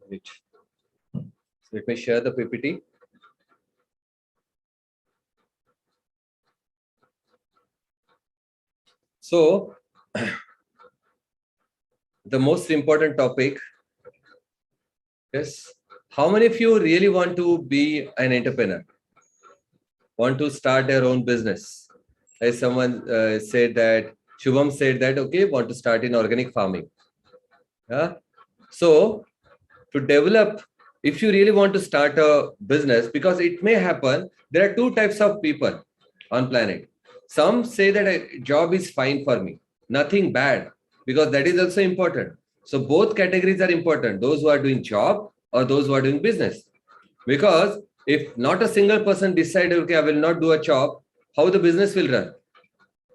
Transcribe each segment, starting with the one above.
Wait. Let me share the PPT. So, the most important topic is, how many of you really want to be an entrepreneur? Want to start their own business? As someone said that, Shubham said that, okay, want to start in organic farming. Yeah. So, to develop, if you really want to start a business, because it may happen, there are two types of people on planet. Some say that a job is fine for me, nothing bad, because that is also important. So both categories are important, those who are doing job or those who are doing business. Because if not a single person decide, okay, I will not do a job, how the business will run?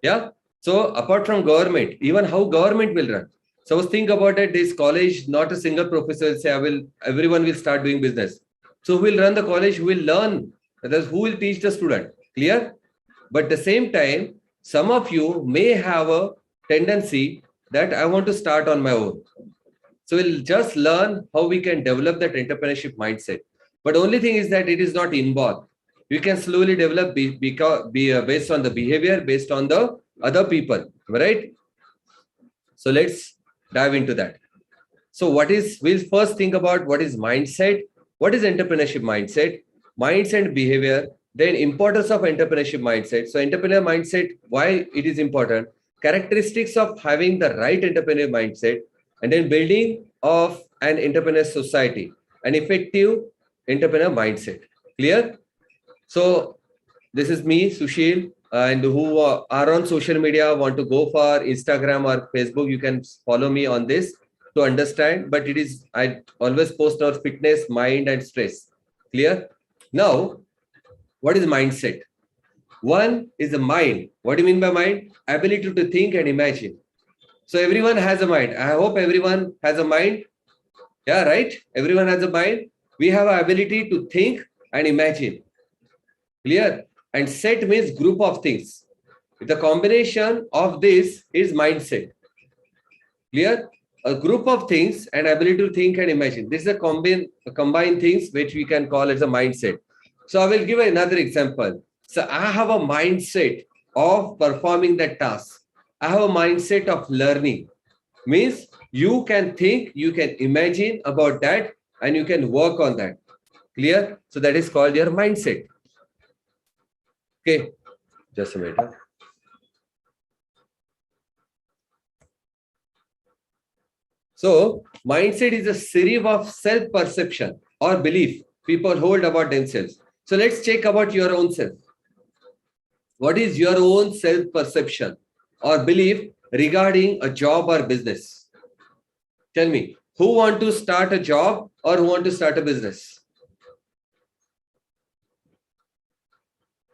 Yeah. So apart from government, even how government will run. So think about it, this college, not a single professor will say, everyone will start doing business. So who will run the college? Who will learn? That is, who will teach the student? Clear? But at the same time, some of you may have a tendency that I want to start on my own. So we'll just learn how we can develop that entrepreneurship mindset. But only thing is that it is not inborn. You can slowly develop based on the behavior, based on the other people, right? So let's dive into that. So we'll first think about what is mindset, what is entrepreneurship mindset, mindset and behavior, then importance of entrepreneurship mindset. So entrepreneur mindset, why it is important, characteristics of having the right entrepreneur mindset, and then building of an entrepreneur society, an effective entrepreneur mindset. Clear? So this is me, Sushil, and who are on social media, want to go for Instagram or Facebook, you can follow me on this to understand. But it is, I always post our fitness, mind, and stress. Clear? Now, what is mindset? One is the mind. What do you mean by mind? Ability to think and imagine. So everyone has a mind. I hope everyone has a mind. Yeah, right? Everyone has a mind. We have an ability to think and imagine. Clear? And set means group of things. The combination of this is mindset. Clear? A group of things and ability to think and imagine. This is a combined things which we can call as a mindset. So I will give another example. So I have a mindset of performing that task. I have a mindset of learning. Means you can think, you can imagine about that, and you can work on that. Clear? So that is called your mindset. Okay, just a minute. So mindset is a series of self-perception or belief people hold about themselves. So let's check about your own self. What is your own self-perception or belief regarding a job or business? Tell me, who want to start a job or who want to start a business?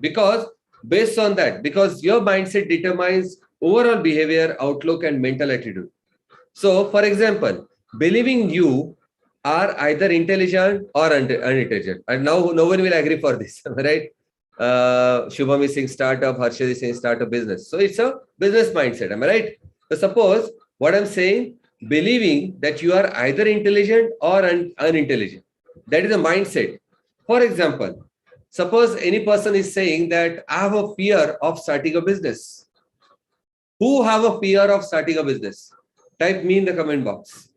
Because based on that, because your mindset determines overall behavior, outlook, and mental attitude. So, for example, believing you are either intelligent or unintelligent. And now no one will agree for this, right? Shubham is saying startup, Harshad is saying startup business. So it's a business mindset, am I right? So suppose what I'm saying, believing that you are either intelligent or unintelligent. That is a mindset. For example, suppose any person is saying that I have a fear of starting a business. Who have a fear of starting a business? Type me in the comment box.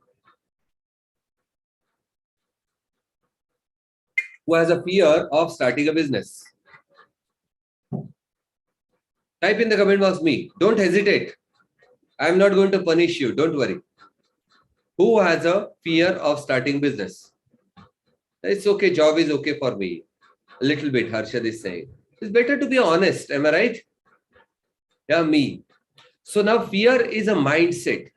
Who has a fear of starting a business? Type in the comment box me. Don't hesitate. I'm not going to punish you. Don't worry. Who has a fear of starting business? It's okay. Job is okay for me. A little bit, Harshad is saying. It's better to be honest. Am I right? Yeah, me. So now fear is a mindset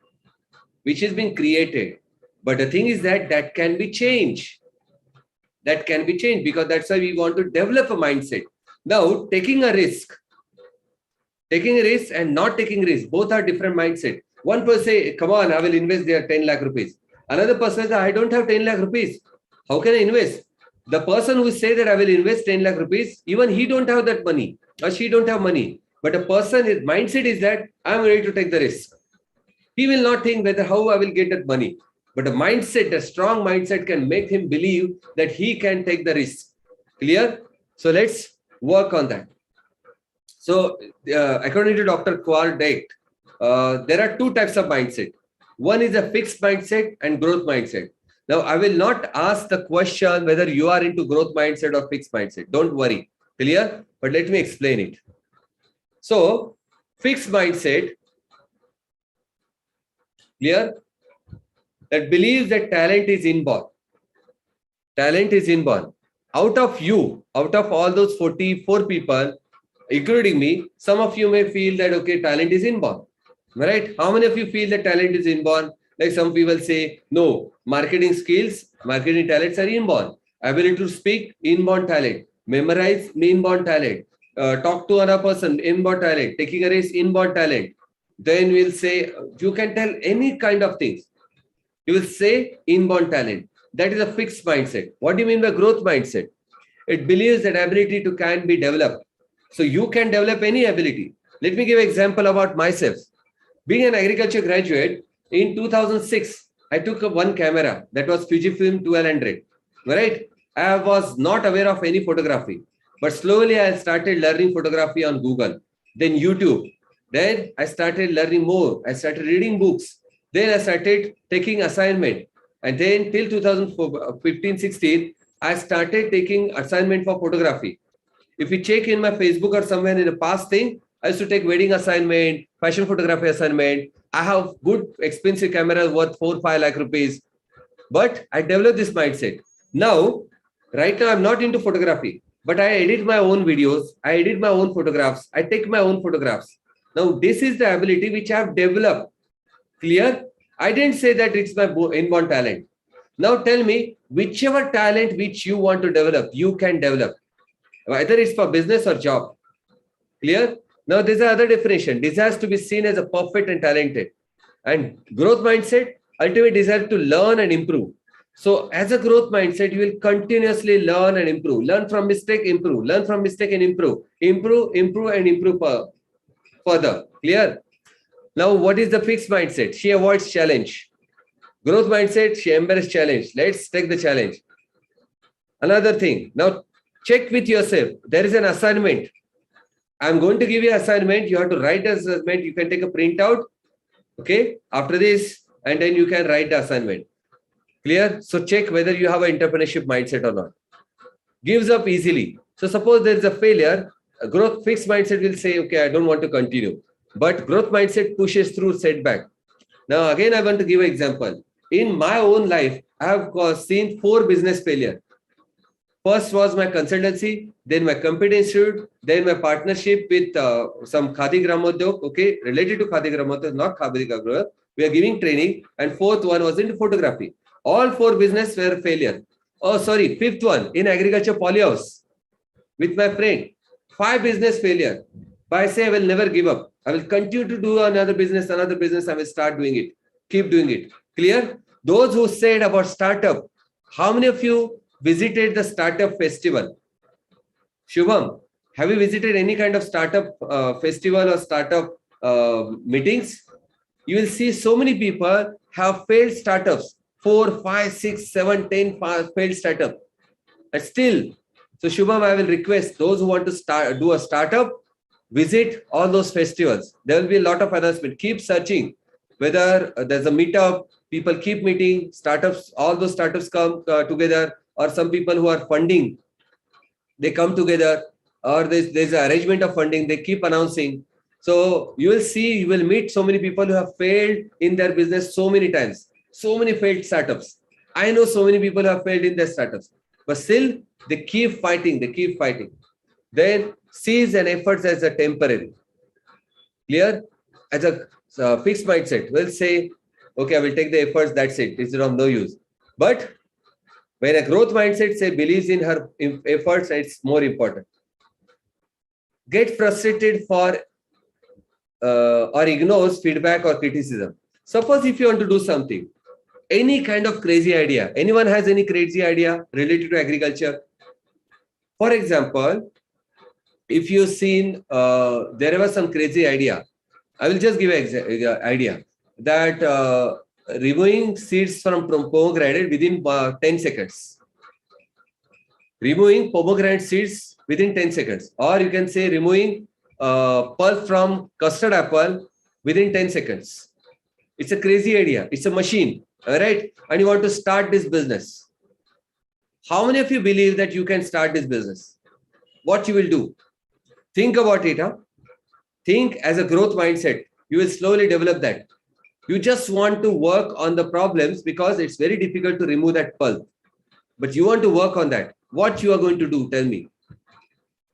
which has been created. But the thing is that can be changed. That can be changed because that's why we want to develop a mindset. Now, taking a risk and not taking risk, both are different mindset. One person say, come on, I will invest there 10 lakh rupees. Another person says, I don't have 10 lakh rupees. How can I invest? The person who say that I will invest 10 lakh rupees, even he don't have that money or she don't have money. But a person, his mindset is that I'm ready to take the risk. He will not think whether how I will get that money. But a mindset, a strong mindset can make him believe that he can take the risk. Clear? So let's work on that. So according to Dr. Carl Dweck, there are two types of mindset. One is a fixed mindset and growth mindset. Now, I will not ask the question whether you are into growth mindset or fixed mindset. Don't worry. Clear? But let me explain it. So, fixed mindset, clear? That believes that talent is inborn. Talent is inborn. Out of you, out of all those 44 people, including me, some of you may feel that, okay, talent is inborn. Right? How many of you feel that talent is inborn? Like some people say, no, marketing skills, marketing talents are inborn. Ability to speak, inborn talent. Memorize, inborn talent. Talk to another person, inborn talent. Taking a race, inborn talent. Then we'll say, you can tell any kind of things. You will say inborn talent. That is a fixed mindset. What do you mean by growth mindset? It believes that ability to can be developed. So you can develop any ability. Let me give an example about myself. Being an agriculture graduate, in 2006, I took one camera that was Fujifilm 1200. Right? I was not aware of any photography, but slowly I started learning photography on Google, then YouTube. Then I started learning more. I started reading books. Then I started taking assignment. And then till 2015-16, I started taking assignment for photography. If you check in my Facebook or somewhere in the past thing, I used to take wedding assignment, fashion photography assignment. I have good expensive cameras worth 4-5 lakh rupees. But I developed this mindset. Now, right now, I'm not into photography, but I edit my own videos. I edit my own photographs. I take my own photographs. Now, this is the ability which I've developed. Clear? I didn't say that it's my inborn talent. Now tell me, whichever talent which you want to develop, you can develop. Whether it's for business or job. Clear? Now there's another definition. Desires to be seen as a perfect and talented. And growth mindset, ultimate desire to learn and improve. So as a growth mindset, you will continuously learn and improve. Learn from mistake, improve. Learn from mistake and improve. Improve, and improve further. Clear? Now, what is the fixed mindset? She avoids challenge. Growth mindset, she embraces challenge. Let's take the challenge. Another thing. Now, check with yourself. There is an assignment. I'm going to give you an assignment. You have to write the assignment. You can take a printout. Okay. After this, and then you can write the assignment. Clear? So check whether you have an entrepreneurship mindset or not. Gives up easily. So suppose there is a failure. A growth fixed mindset will say, okay, I don't want to continue. But growth mindset pushes through setback. Now, again, I want to give an example. In my own life, I have seen 4 business failure. First was my consultancy, then my Competency, then my partnership with some Khadi Gramodyog, okay, related to Khadi Gramodyog, not Khadi Gramodyog. We are giving training. And fourth one was in photography. All 4 business were failure. Oh, sorry, fifth one in agriculture polyhouse with my friend. 5 business failure. But I say I will never give up. I will continue to do another business. I will start doing it. Keep doing it. Clear? Those who said about startup, how many of you visited the startup festival? Shubham, have you visited any kind of startup festival or startup meetings? You will see so many people have failed startups. 4, 5, 6, 7, 10 failed startup. And still, so Shubham, I will request those who want to do a startup, visit all those festivals. There will be a lot of announcement. Keep searching whether there's a meetup. People keep meeting. Startups, all those startups come together, or some people who are funding, they come together, or there's an arrangement of funding. They keep announcing. So you will see, you will meet so many people who have failed in their business so many times. So many failed startups. I know so many people who have failed in their startups, but still they keep fighting. They keep fighting. Then sees and efforts as a temporary. Clear? As a fixed mindset, we'll say, okay, I will take the efforts, that's it. It's of no use. But when a growth mindset say believes in her efforts, it's more important. Get frustrated for or ignores feedback or criticism. Suppose if you want to do something, any kind of crazy idea. Anyone has any crazy idea related to agriculture? For example, if you've seen, there was some crazy idea. I will just give an idea that removing seeds from pomegranate within 10 seconds. Removing pomegranate seeds within 10 seconds. Or you can say removing pulp from custard apple within 10 seconds. It's a crazy idea. It's a machine. All right. And you want to start this business. How many of you believe that you can start this business? What you will do? Think about it. Think as a growth mindset. You will slowly develop that. You just want to work on the problems because it's very difficult to remove that pulp. But you want to work on that. What you are going to do? Tell me.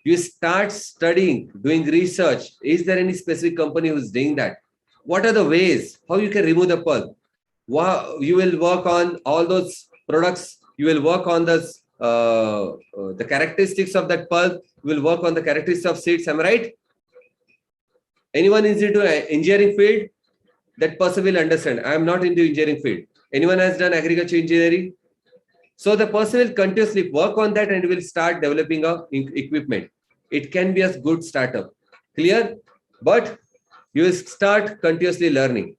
You start studying, doing research. Is there any specific company who's doing that? What are the ways how you can remove the pulp? You will work on all those products. You will work on the characteristics of that pulp. You will work on the characteristics of seeds. Am I right? Anyone is into engineering field? That person will understand. I am not into engineering field. Anyone has done agriculture engineering? So the person will continuously work on that and will start developing equipment. It can be a good startup. Clear? But you will start continuously learning.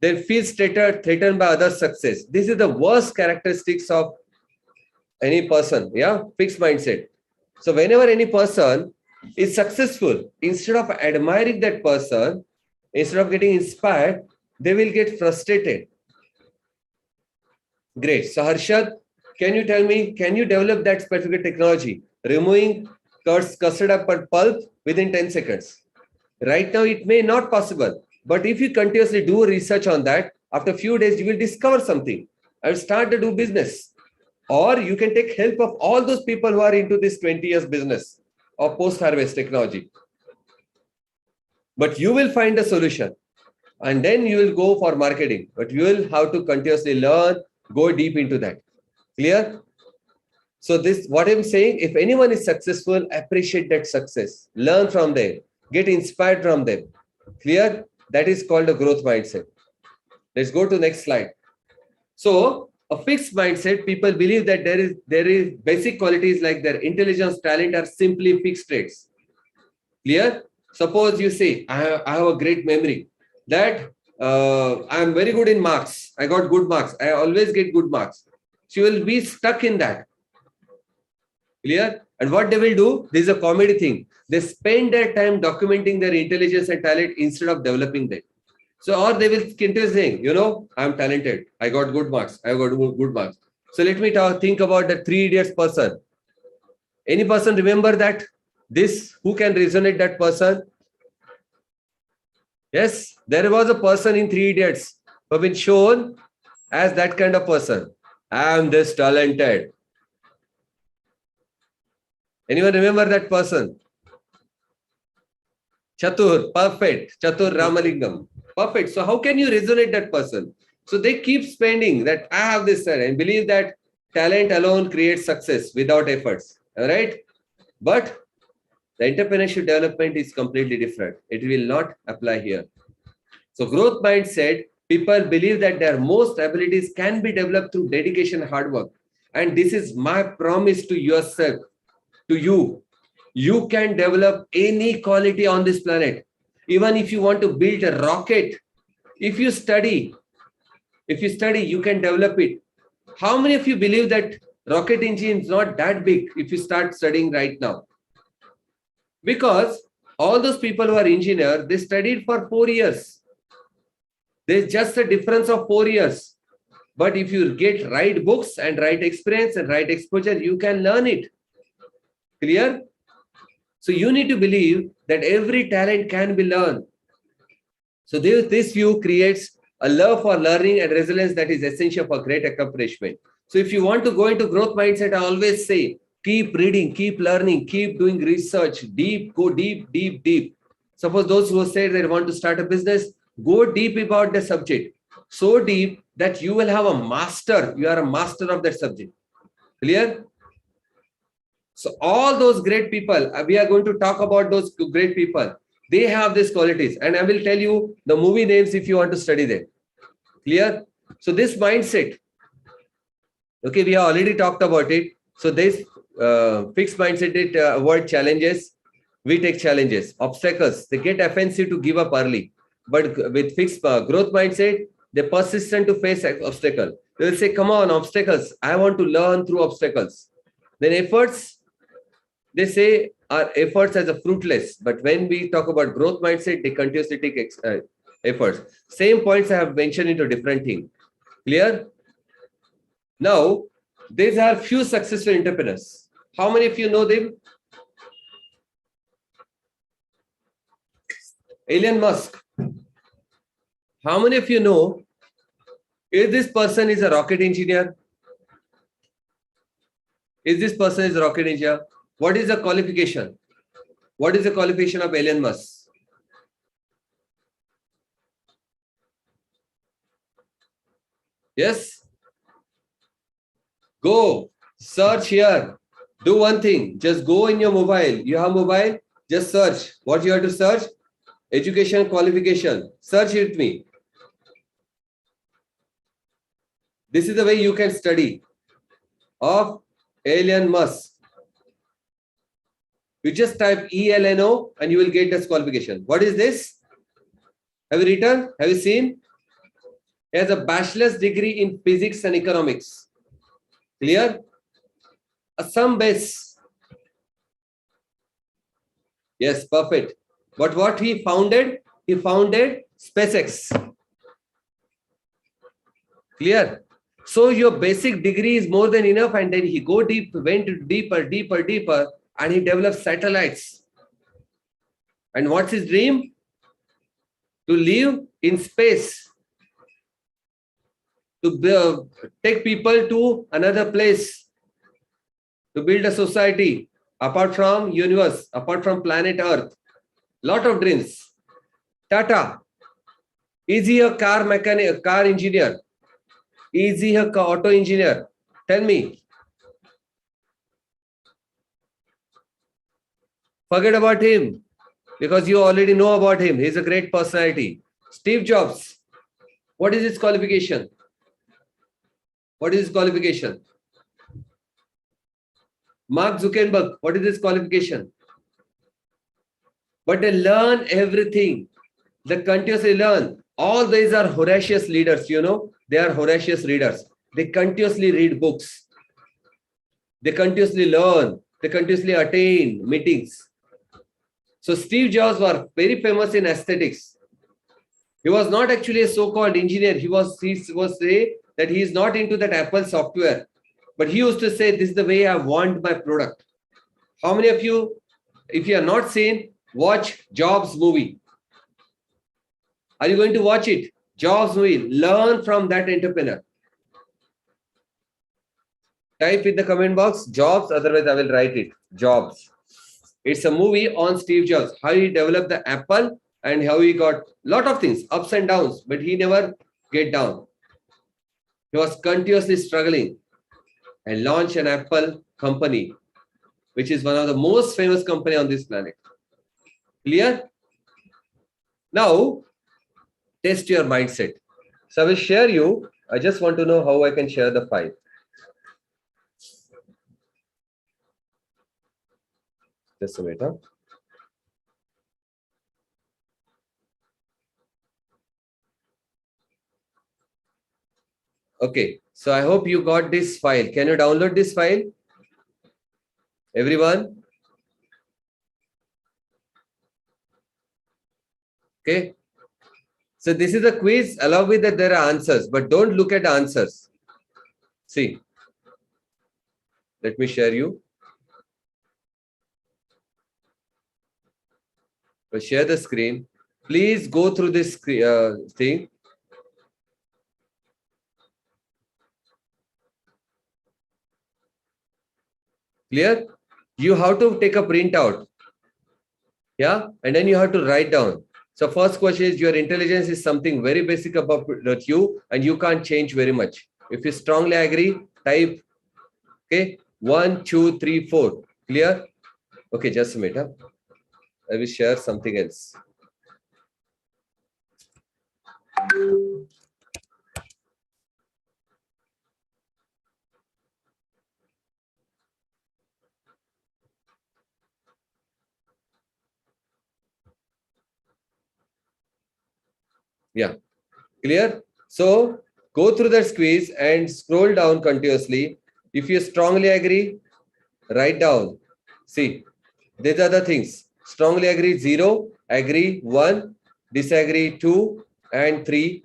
Then feel threatened by other success. This is the worst characteristics of any person. Yeah, fixed mindset. So whenever any person is successful, instead of admiring that person, instead of getting inspired, they will get frustrated. Great. So Harshad, can you tell me, can you develop that specific technology, removing custard apple pulp within 10 seconds? Right now, it may not possible. But if you continuously do research on that, after a few days, you will discover something and start to do business. Or you can take help of all those people who are into this 20 years business or post-harvest technology. But you will find a solution. And then you will go for marketing. But you will have to continuously learn, go deep into that. Clear? So this, what I'm saying, if anyone is successful, appreciate that success. Learn from them. Get inspired from them. Clear? That is called a growth mindset. Let's go to next slide. So a fixed mindset, people believe that there is basic qualities like their intelligence, talent are simply fixed traits. Clear? Suppose you say, I have a great memory, that I am very good in marks. I got good marks. I always get good marks. She will be stuck in that. Clear? And what they will do, this is a comedy thing. They spend their time documenting their intelligence and talent instead of developing them. So, or they will continue saying, you know, I'm talented. I got good marks. I got good marks. So let me think about the 3 idiots person. Any person remember that? Who can resonate that person? Yes, there was a person in 3 idiots who have been shown as that kind of person. I am this talented. Anyone remember that person? Chatur, perfect. Chatur Ramalingam. Perfect. So how can you resonate that person? So they keep spending that I have this and believe that talent alone creates success without efforts. All right. But the entrepreneurship development is completely different. It will not apply here. So growth mindset, people believe that their most abilities can be developed through dedication and hard work. And this is my promise to yourself, to you. You can develop any quality on this planet. Even if you want to build a rocket, if you study, you can develop it. How many of you believe that rocket engine is not that big if you start studying right now? Because all those people who are engineers, they studied for 4 years. There's just a difference of 4 years. But if you get right books and right experience and right exposure, you can learn it. Clear? So you need to believe that every talent can be learned. So this view creates a love for learning and resilience that is essential for great accomplishment. So if you want to go into growth mindset, I always say, keep reading, keep learning, keep doing research, go deep. Suppose those who say they want to start a business, go deep about the subject. So deep that you will have a master. You are a master of that subject. Clear? So all those great people, we are going to talk about those great people. They have these qualities. And I will tell you the movie names if you want to study them. Clear? So this mindset, okay, we have already talked about it. So this fixed mindset, it avoid challenges. We take challenges, obstacles. They get offensive to give up early. But with fixed growth mindset, They're persistent to face obstacle. They will say, come on, obstacles. I want to learn through obstacles. Then efforts, they say our efforts as a fruitless. But when we talk about growth mindset, they continuously take efforts. Same points I have mentioned into different things. Clear? Now, these are few successful entrepreneurs. How many of you know them? Elon Musk. How many of you know if this person is a rocket engineer? If this person is a rocket engineer, what is the qualification? What is the qualification of Elon Musk? Yes? Go, search here. Do one thing. Just go in your mobile. You have mobile? Just search. What you have to search? Education qualification. Search it with me. This is the way you can study of Elon Musk. You just type ELNO and you will get this qualification. What is this? Have you written? Have you seen? He has a bachelor's degree in physics and economics. Clear? Some base. Yes, perfect. But what he founded? He founded SpaceX. Clear? So your basic degree is more than enough, and then he went deeper, and he developed satellites. And what's his dream? To live in space, to take people to another place, to build a society apart from universe, apart from planet Earth. Lot of dreams. Tata, is he a car mechanic, a car engineer? Is he a auto engineer? Tell me. Forget about him because you already know about him. He's a great personality. Steve Jobs, what is his qualification? What is his qualification? Mark Zuckerberg, what is his qualification? But they learn everything. They continuously learn. All these are voracious leaders, you know. They are voracious readers. They continuously read books. They continuously learn. They continuously attend meetings. So Steve Jobs was very famous in aesthetics. He was not actually a so-called engineer. He was say that he is not into that Apple software. But he used to say, this is the way I want my product. How many of you, if you are not seen, watch Jobs movie? Are you going to watch it? Jobs movie. Learn from that entrepreneur. Type in the comment box, Jobs, otherwise I will write it. Jobs. It's a movie on Steve Jobs, how he developed the Apple and how he got lot of things, ups and downs, but he never get down. He was continuously struggling and launched an Apple company, which is one of the most famous company on this planet. Clear? Now, test your mindset. So I will share you. I just want to know how I can share the file. Just a minute. Huh? Okay, so I hope you got this file. Can you download this file? Everyone? Okay. So this is a quiz. Along with that, there are answers, but don't look at the answers. See. Let me share you. So share the screen. Please go through this thing. Clear? You have to take a printout. Yeah. And then you have to write down. So first question is, your intelligence is something very basic about you and you can't change very much. If you strongly agree, type. Okay. 1, 2, 3, 4. Clear? Okay. Just a minute. Huh? I will share something else. Yeah. Clear? So go through that quiz and scroll down continuously. If you strongly agree, write down. See, these are the things. Strongly agree 0, agree 1, disagree 2, and 3,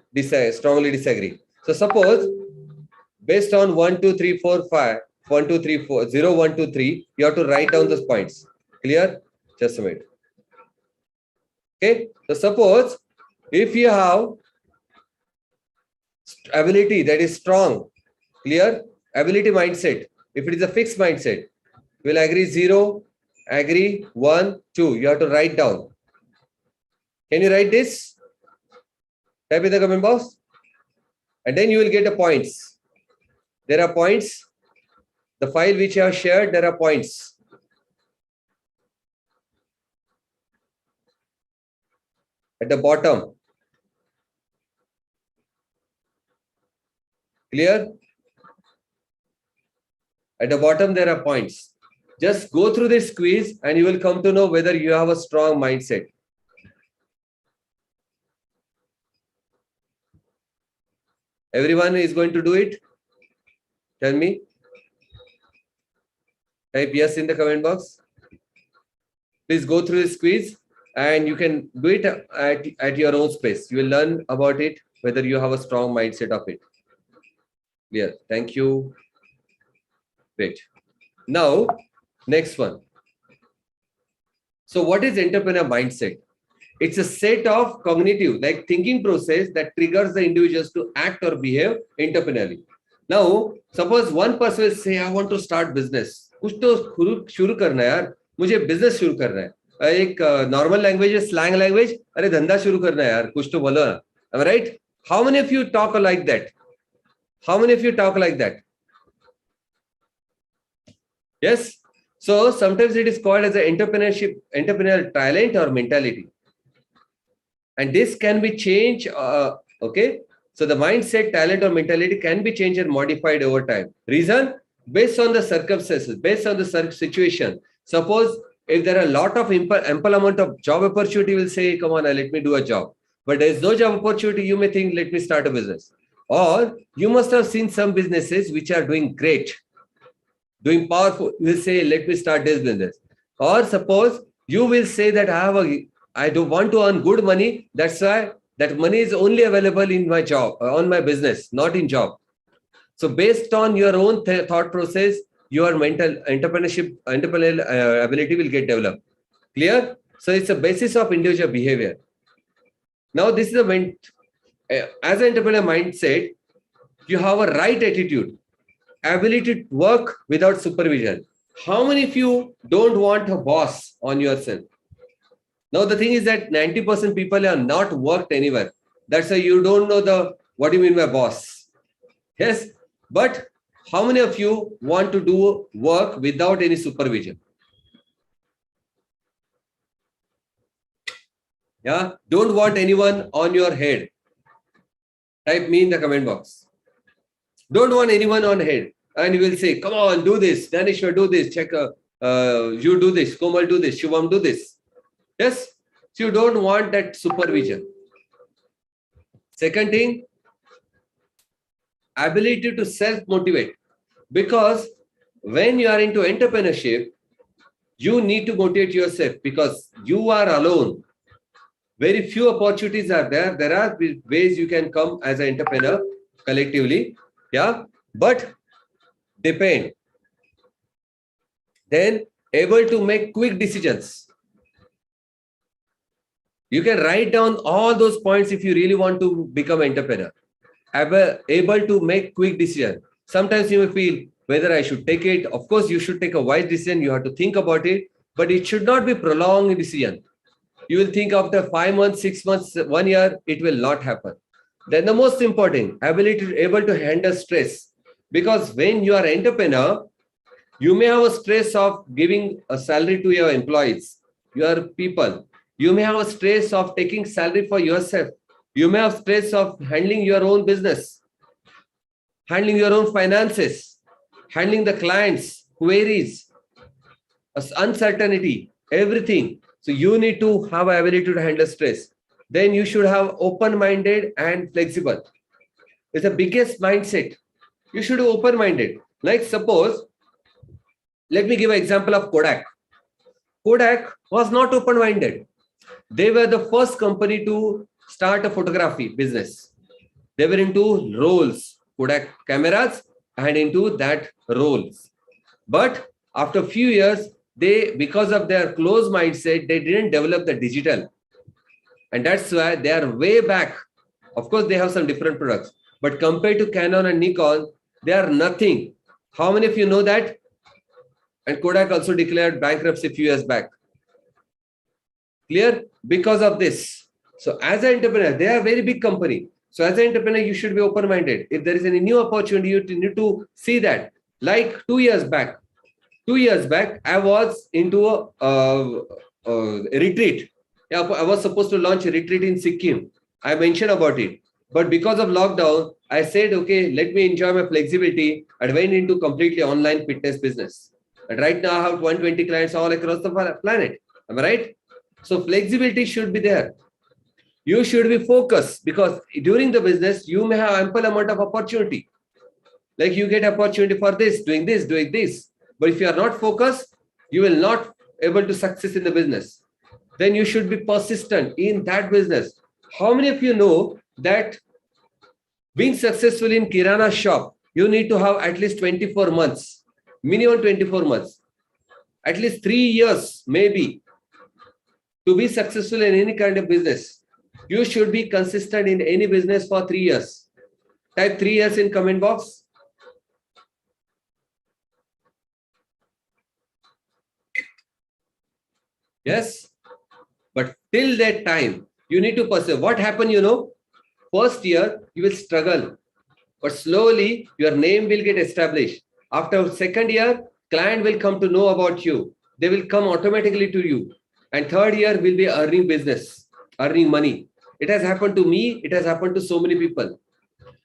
strongly disagree. So suppose based on 1, 2, 3, 4, 5, 1, 2, 3, 4, 0, 1, 2, 3, you have to write down those points. Clear? Just a minute. Okay. So suppose if you have ability that is strong, clear? Ability mindset. If it is a fixed mindset, we'll agree 0, agree 1, 2. You have to write down. Can you write this? Type in the comment box. And then you will get the points. There are points. The file which I have shared, there are points. At the bottom. Clear? At the bottom, there are points. Just go through this quiz and you will come to know whether you have a strong mindset. Everyone is going to do it? Tell me. Type yes in the comment box. Please go through this quiz and you can do it at your own space. You will learn about it, whether you have a strong mindset of it. Clear. Thank you. Great. Now, next one. So what is entrepreneur mindset? It's a set of cognitive, like thinking process that triggers the individuals to act or behave entrepreneurially. Now, suppose one person will say, I want to start business. कुछ तो शुरू करना है यार, मुझे business शुरू करना है. एक नॉर्मल लैंग्वेज है, स्लैंग लैंग्वेज. अरे धंधा शुरू करना है यार, कुछ तो बोलो ना. Am I right? How many of you talk like that? How many of you talk like that? Yes. So sometimes it is called as an entrepreneurial talent or mentality. And this can be changed. Okay. So the mindset, talent, or mentality can be changed and modified over time. Reason? Based on the circumstances, based on the situation. Suppose if there are a lot of ample amount of job opportunity, will say, come on, let me do a job. But there is no job opportunity, you may think, let me start a business. Or you must have seen some businesses which are doing great, doing powerful. You will say, let me start this business. Or suppose you will say that I don't want to earn good money. That's why that money is only available in my job, on my business, not in job. So based on your own thought process, your mental entrepreneurial ability will get developed. Clear? So it's a basis of individual behavior. Now this is as an entrepreneur mindset, you have a right attitude, ability to work without supervision. How many of you don't want a boss on yourself? Now the thing is that 90% people are not worked anywhere. That's why you don't know what do you mean by boss. Yes, but how many of you want to do work without any supervision? Yeah, don't want anyone on your head. Type me in the comment box. Don't want anyone on head. And you will say, come on, do this. Danishwar, do this. Check, you do this. Komal, do this. Shubham, do this. Yes, so you don't want that supervision. Second thing, ability to self-motivate. Because when you are into entrepreneurship, you need to motivate yourself because you are alone. Very few opportunities are there. There are ways you can come as an entrepreneur collectively. Yeah, but depend. Then able to make quick decisions. You can write down all those points if you really want to become an entrepreneur. Able to make quick decisions. Sometimes you may feel whether I should take it. Of course, you should take a wise decision. You have to think about it, but it should not be prolonged decision. You will think after 5 months, 6 months, 1 year, it will not happen. Then the most important, able to handle stress. Because when you are an entrepreneur, you may have a stress of giving a salary to your employees, your people. You may have a stress of taking salary for yourself. You may have stress of handling your own business, handling your own finances, handling the clients, queries, uncertainty, everything. So you need to have an ability to handle stress. Then you should have open-minded and flexible. It's the biggest mindset. You should be open-minded. Like suppose, let me give an example of Kodak. Kodak was not open-minded. They were the first company to start a photography business. They were into rolls, Kodak cameras, and into that rolls. But after a few years, they, because of their close mindset, they didn't develop the digital. And that's why they are way back. Of course, they have some different products. But compared to Canon and Nikon, they are nothing. How many of you know that? And Kodak also declared bankruptcy a few years back. Clear? Because of this. So as an entrepreneur, they are a very big company. So as an entrepreneur, you should be open-minded. If there is any new opportunity, you need to see that. Like 2 years back, I was into a retreat. Yeah, I was supposed to launch a retreat in Sikkim. I mentioned about it. But because of lockdown, I said, okay, let me enjoy my flexibility. I went into completely online fitness business. And right now I have 120 clients all across the planet. Am I right? So flexibility should be there. You should be focused because during the business, you may have ample amount of opportunity. Like you get opportunity for this, doing this, doing this. But if you are not focused, you will not able to success in the business. Then you should be persistent in that business. How many of you know that being successful in Kirana shop, you need to have at least 24 months, minimum 24 months, at least 3 years, maybe, to be successful in any kind of business. You should be consistent in any business for 3 years. Type 3 years in comment box. Yes. But till that time, you need to pursue. What happened, first year, you will struggle. But slowly, your name will get established. After second year, client will come to know about you. They will come automatically to you. And third year will be earning business, earning money. It has happened to me. It has happened to so many people.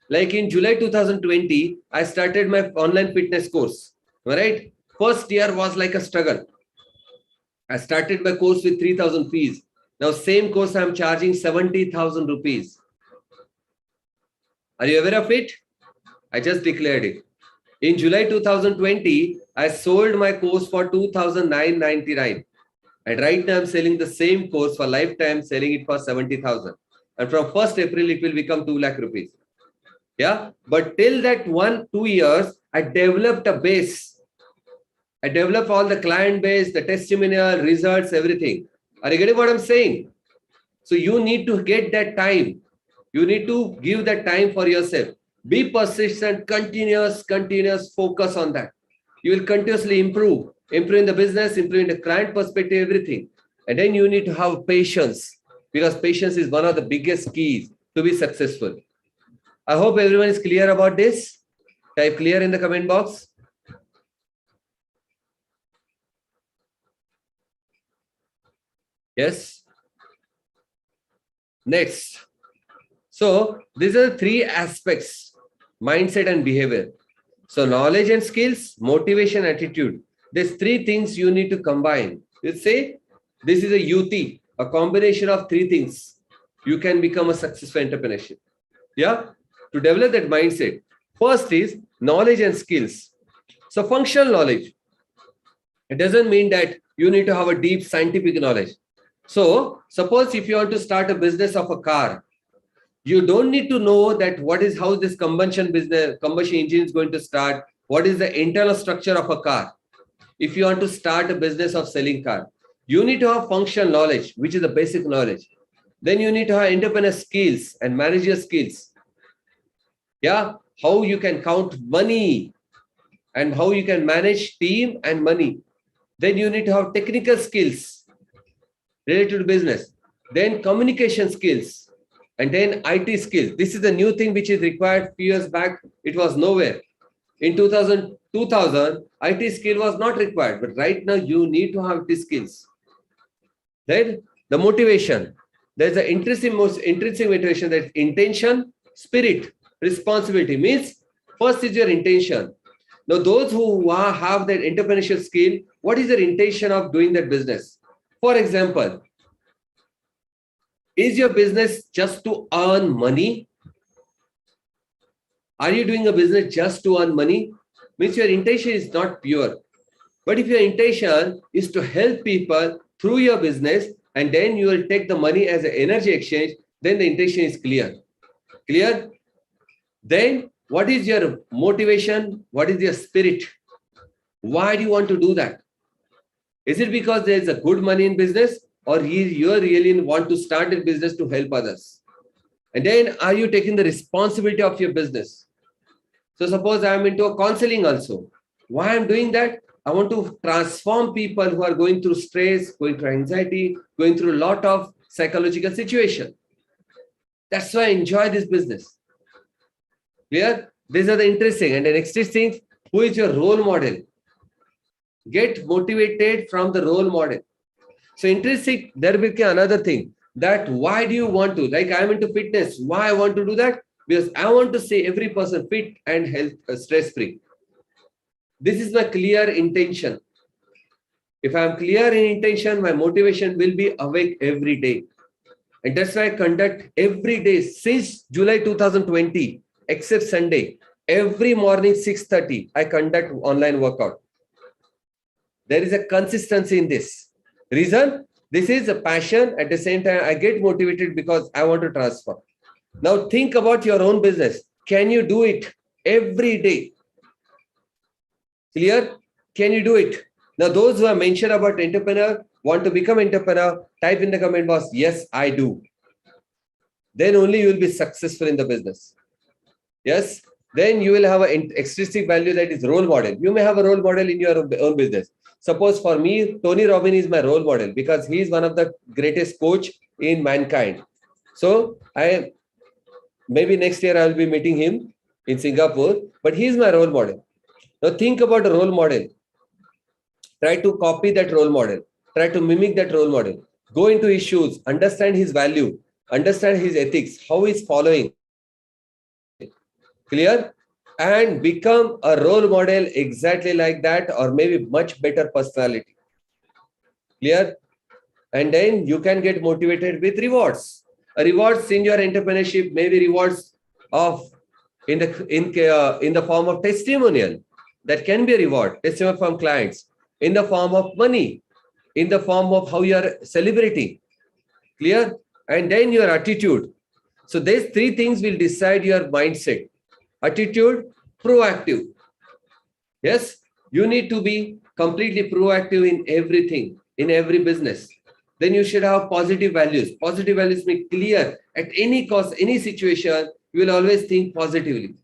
Like in July 2020, I started my online fitness course. All right. First year was like a struggle. I started my course with 3,000 fees. Now, same course I'm charging 70,000 rupees. Are you aware of it? I just declared it. In July 2020, I sold my course for 2,999. And right now I'm selling the same course for lifetime, selling it for 70,000. And from 1st April, it will become 2 lakh rupees. Yeah. But till that 1-2 years, I developed a base. I developed all the client base, the testimonial, results, everything. Are you getting what I'm saying? So you need to get that time. You need to give that time for yourself. Be persistent, continuous focus on that. You will continuously improve in the business, improve in the client perspective, everything. And then you need to have patience because patience is one of the biggest keys to be successful. I hope everyone is clear about this. Type clear in the comment box. Yes. Next. So these are the 3 aspects, mindset and behavior. So knowledge and skills, motivation, attitude. There's 3 things you need to combine. You say this is a UT, a combination of 3 things. You can become a successful entrepreneurship. Yeah. To develop that mindset. First is knowledge and skills. So functional knowledge. It doesn't mean that you need to have a deep scientific knowledge. So suppose if you want to start a business of a car, you don't need to know that how this combustion engine is going to start. What is the internal structure of a car? If you want to start a business of selling car, you need to have functional knowledge, which is the basic knowledge. Then you need to have entrepreneur skills and manager skills. Yeah, how you can count money and how you can manage team and money. Then you need to have technical skills related to business. Then communication skills. And then IT skills. This is the new thing which is required. Few years back, it was nowhere. In 2000, IT skill was not required. But right now, you need to have these skills. Then the motivation. There's an intrinsic motivation, that intention, spirit, responsibility. Means first is your intention. Now, those who have that entrepreneurship skill, what is their intention of doing that business? For example, is your business just to earn money? Are you doing a business just to earn money? Means your intention is not pure. But if your intention is to help people through your business and then you will take the money as an energy exchange, then the intention is clear. Clear? Then what is your motivation? What is your spirit? Why do you want to do that? Is it because there is a good money in business, or you really want to start a business to help others? And then are you taking the responsibility of your business? So suppose I am into a counseling also. Why I'm doing that? I want to transform people who are going through stress, going through anxiety, going through a lot of psychological situation. That's why I enjoy this business. Clear? These are the interesting. And the next thing, who is your role model? Get motivated from the role model. So interesting, there will be another thing, that why do you want to, like I'm into fitness, why I want to do that? Because I want to see every person fit and health, stress free. This is my clear intention. If I'm clear in intention, my motivation will be awake every day. And that's why I conduct every day since July 2020, except Sunday, every morning 6:30, I conduct online workout. There is a consistency in this. Reason? This is a passion. At the same time, I get motivated because I want to transform. Now think about your own business. Can you do it every day? Clear? Can you do it? Now those who have mentioned about entrepreneur, want to become entrepreneur, type in the comment box, yes, I do. Then only you will be successful in the business. Yes? Then you will have an extrinsic value, that is role model. You may have a role model in your own business. Suppose for me, Tony Robbins is my role model because he is one of the greatest coach in mankind. So maybe next year I will be meeting him in Singapore, but he is my role model. Now think about a role model. Try to copy that role model. Try to mimic that role model. Go into his shoes, understand his value, understand his ethics, how he's following. Clear? And become a role model exactly like that, or maybe much better personality. Clear? And then you can get motivated with rewards. Rewards in your entrepreneurship, maybe rewards of in the form of testimonial. That can be a reward, testimonial from clients, in the form of money, in the form of how you are celebrating. Clear? And then your attitude. So these three things will decide your mindset. Attitude, proactive. Yes, you need to be completely proactive in everything, in every business. Then you should have positive values. Positive values make clear at any cost, any situation, you will always think positively.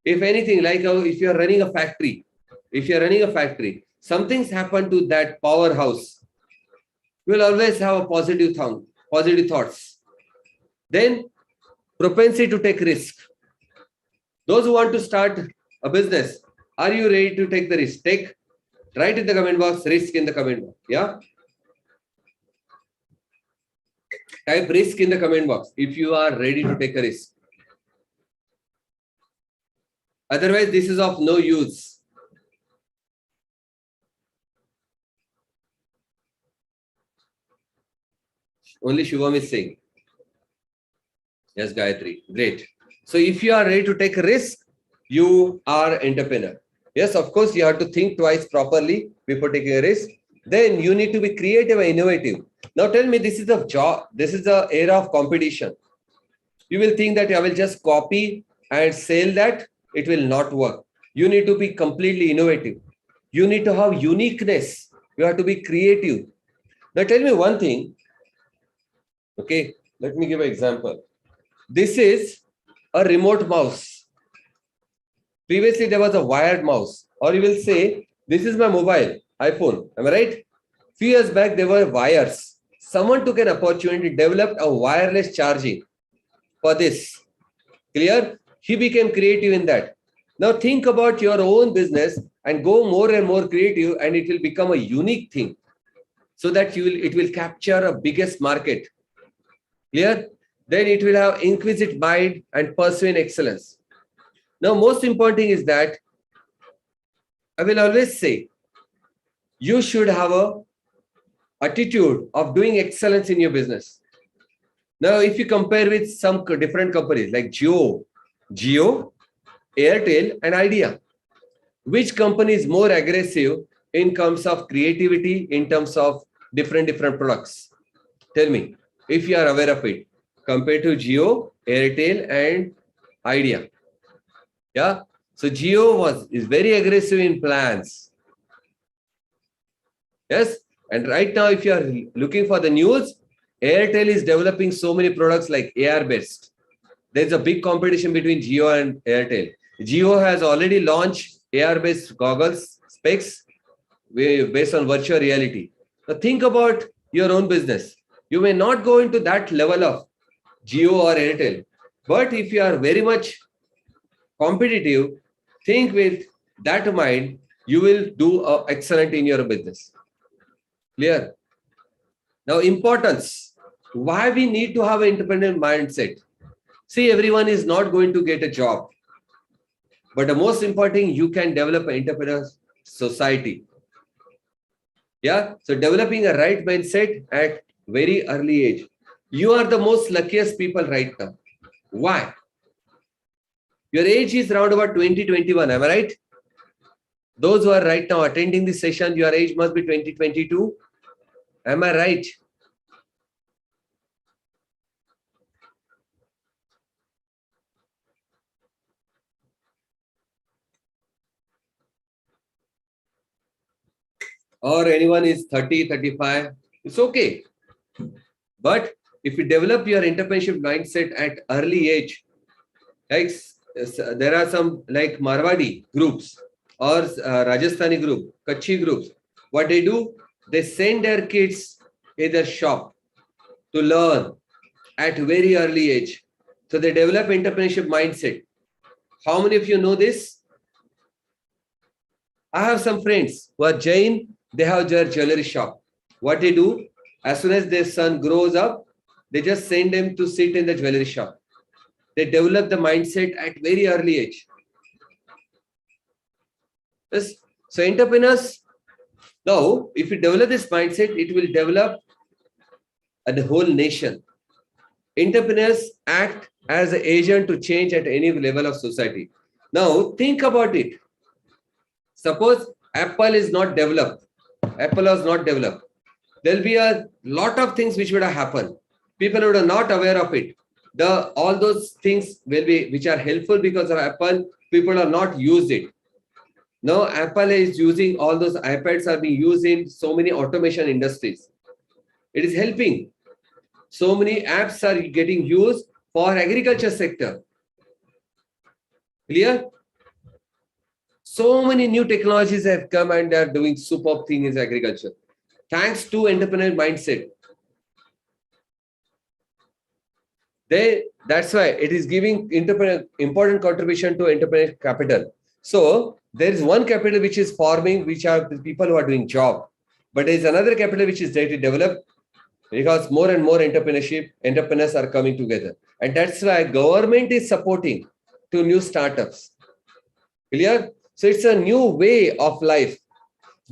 If anything, like if you are running a factory, something's happened to that powerhouse, you will always have a positive thoughts. Then propensity to take risk. Those who want to start a business, are you ready to take the risk? Write in the comment box, risk in the comment box. Yeah. Type risk in the comment box if you are ready to take a risk. Otherwise, this is of no use. Only Shubham is saying. Yes, Gayatri. Great. So if you are ready to take a risk, you are entrepreneur. Yes, of course, you have to think twice properly before taking a risk. Then you need to be creative and innovative. Now tell me, this is the job. This is the era of competition. You will think that I will just copy and sell that. It will not work. You need to be completely innovative. You need to have uniqueness. You have to be creative. Now tell me one thing. Okay, let me give an example. This is a remote mouse. Previously, there was a wired mouse. Or you will say, this is my mobile, iPhone. Am I right? Few years back, there were wires. Someone took an opportunity, developed a wireless charging for this. Clear? He became creative in that. Now think about your own business and go more and more creative, and it will become a unique thing so that it will capture a biggest market. Clear? Then it will have inquisitive mind and pursue excellence. Now, most important thing is that I will always say, you should have a attitude of doing excellence in your business. Now, if you compare with some different companies like Jio, Airtel, and Idea. Which company is more aggressive in terms of creativity, in terms of different products? Tell me, if you are aware of it, compared to Jio, Airtel, and Idea. Yeah. So Jio is very aggressive in plans. Yes. And right now, if you are looking for the news, Airtel is developing so many products like AR based. There's a big competition between Jio and Airtel. Jio has already launched AR based goggles, specs based on virtual reality. Now think about your own business. You may not go into that level of Jio or Airtel, but if you are very much competitive, think with that mind, you will do excellent in your business. Clear? Now, importance. Why we need to have an independent mindset? See, everyone is not going to get a job. But the most important thing, you can develop an entrepreneur society. Yeah. So developing a right mindset at very early age. You are the most luckiest people right now. Why? Your age is around about 2021. Am I right? Those who are right now attending this session, your age must be 2022. Am I right? Or anyone is 30, 35, it's okay. But if you develop your entrepreneurship mindset at early age, like there are some like Marwadi groups or Rajasthani group, Kutchi groups, what they do, they send their kids in their shop to learn at very early age. So they develop entrepreneurship mindset. How many of you know this? I have some friends who are Jain, they have their jewelry shop. What they do, as soon as their son grows up, they just send them to sit in the jewelry shop. They develop the mindset at very early age. Yes. So entrepreneurs, now, if you develop this mindset, it will develop the whole nation. Entrepreneurs act as an agent to change at any level of society. Now, think about it. Suppose Apple is not developed. Apple was not developed. There'll be a lot of things which would have happened. People would are not aware of it. All those things will be which are helpful because of Apple. People are not used it. Now Apple is using all those iPads are being used in so many automation industries. It is helping. So many apps are getting used for agriculture sector. Clear? So many new technologies have come and they are doing superb things in agriculture. Thanks to entrepreneurial mindset. That's why it is giving important contribution to entrepreneurial capital. So there is one capital which is forming, which are the people who are doing job. But there is another capital which is there to develop because more and more entrepreneurs are coming together. And that's why government is supporting to new startups. Clear? So it's a new way of life.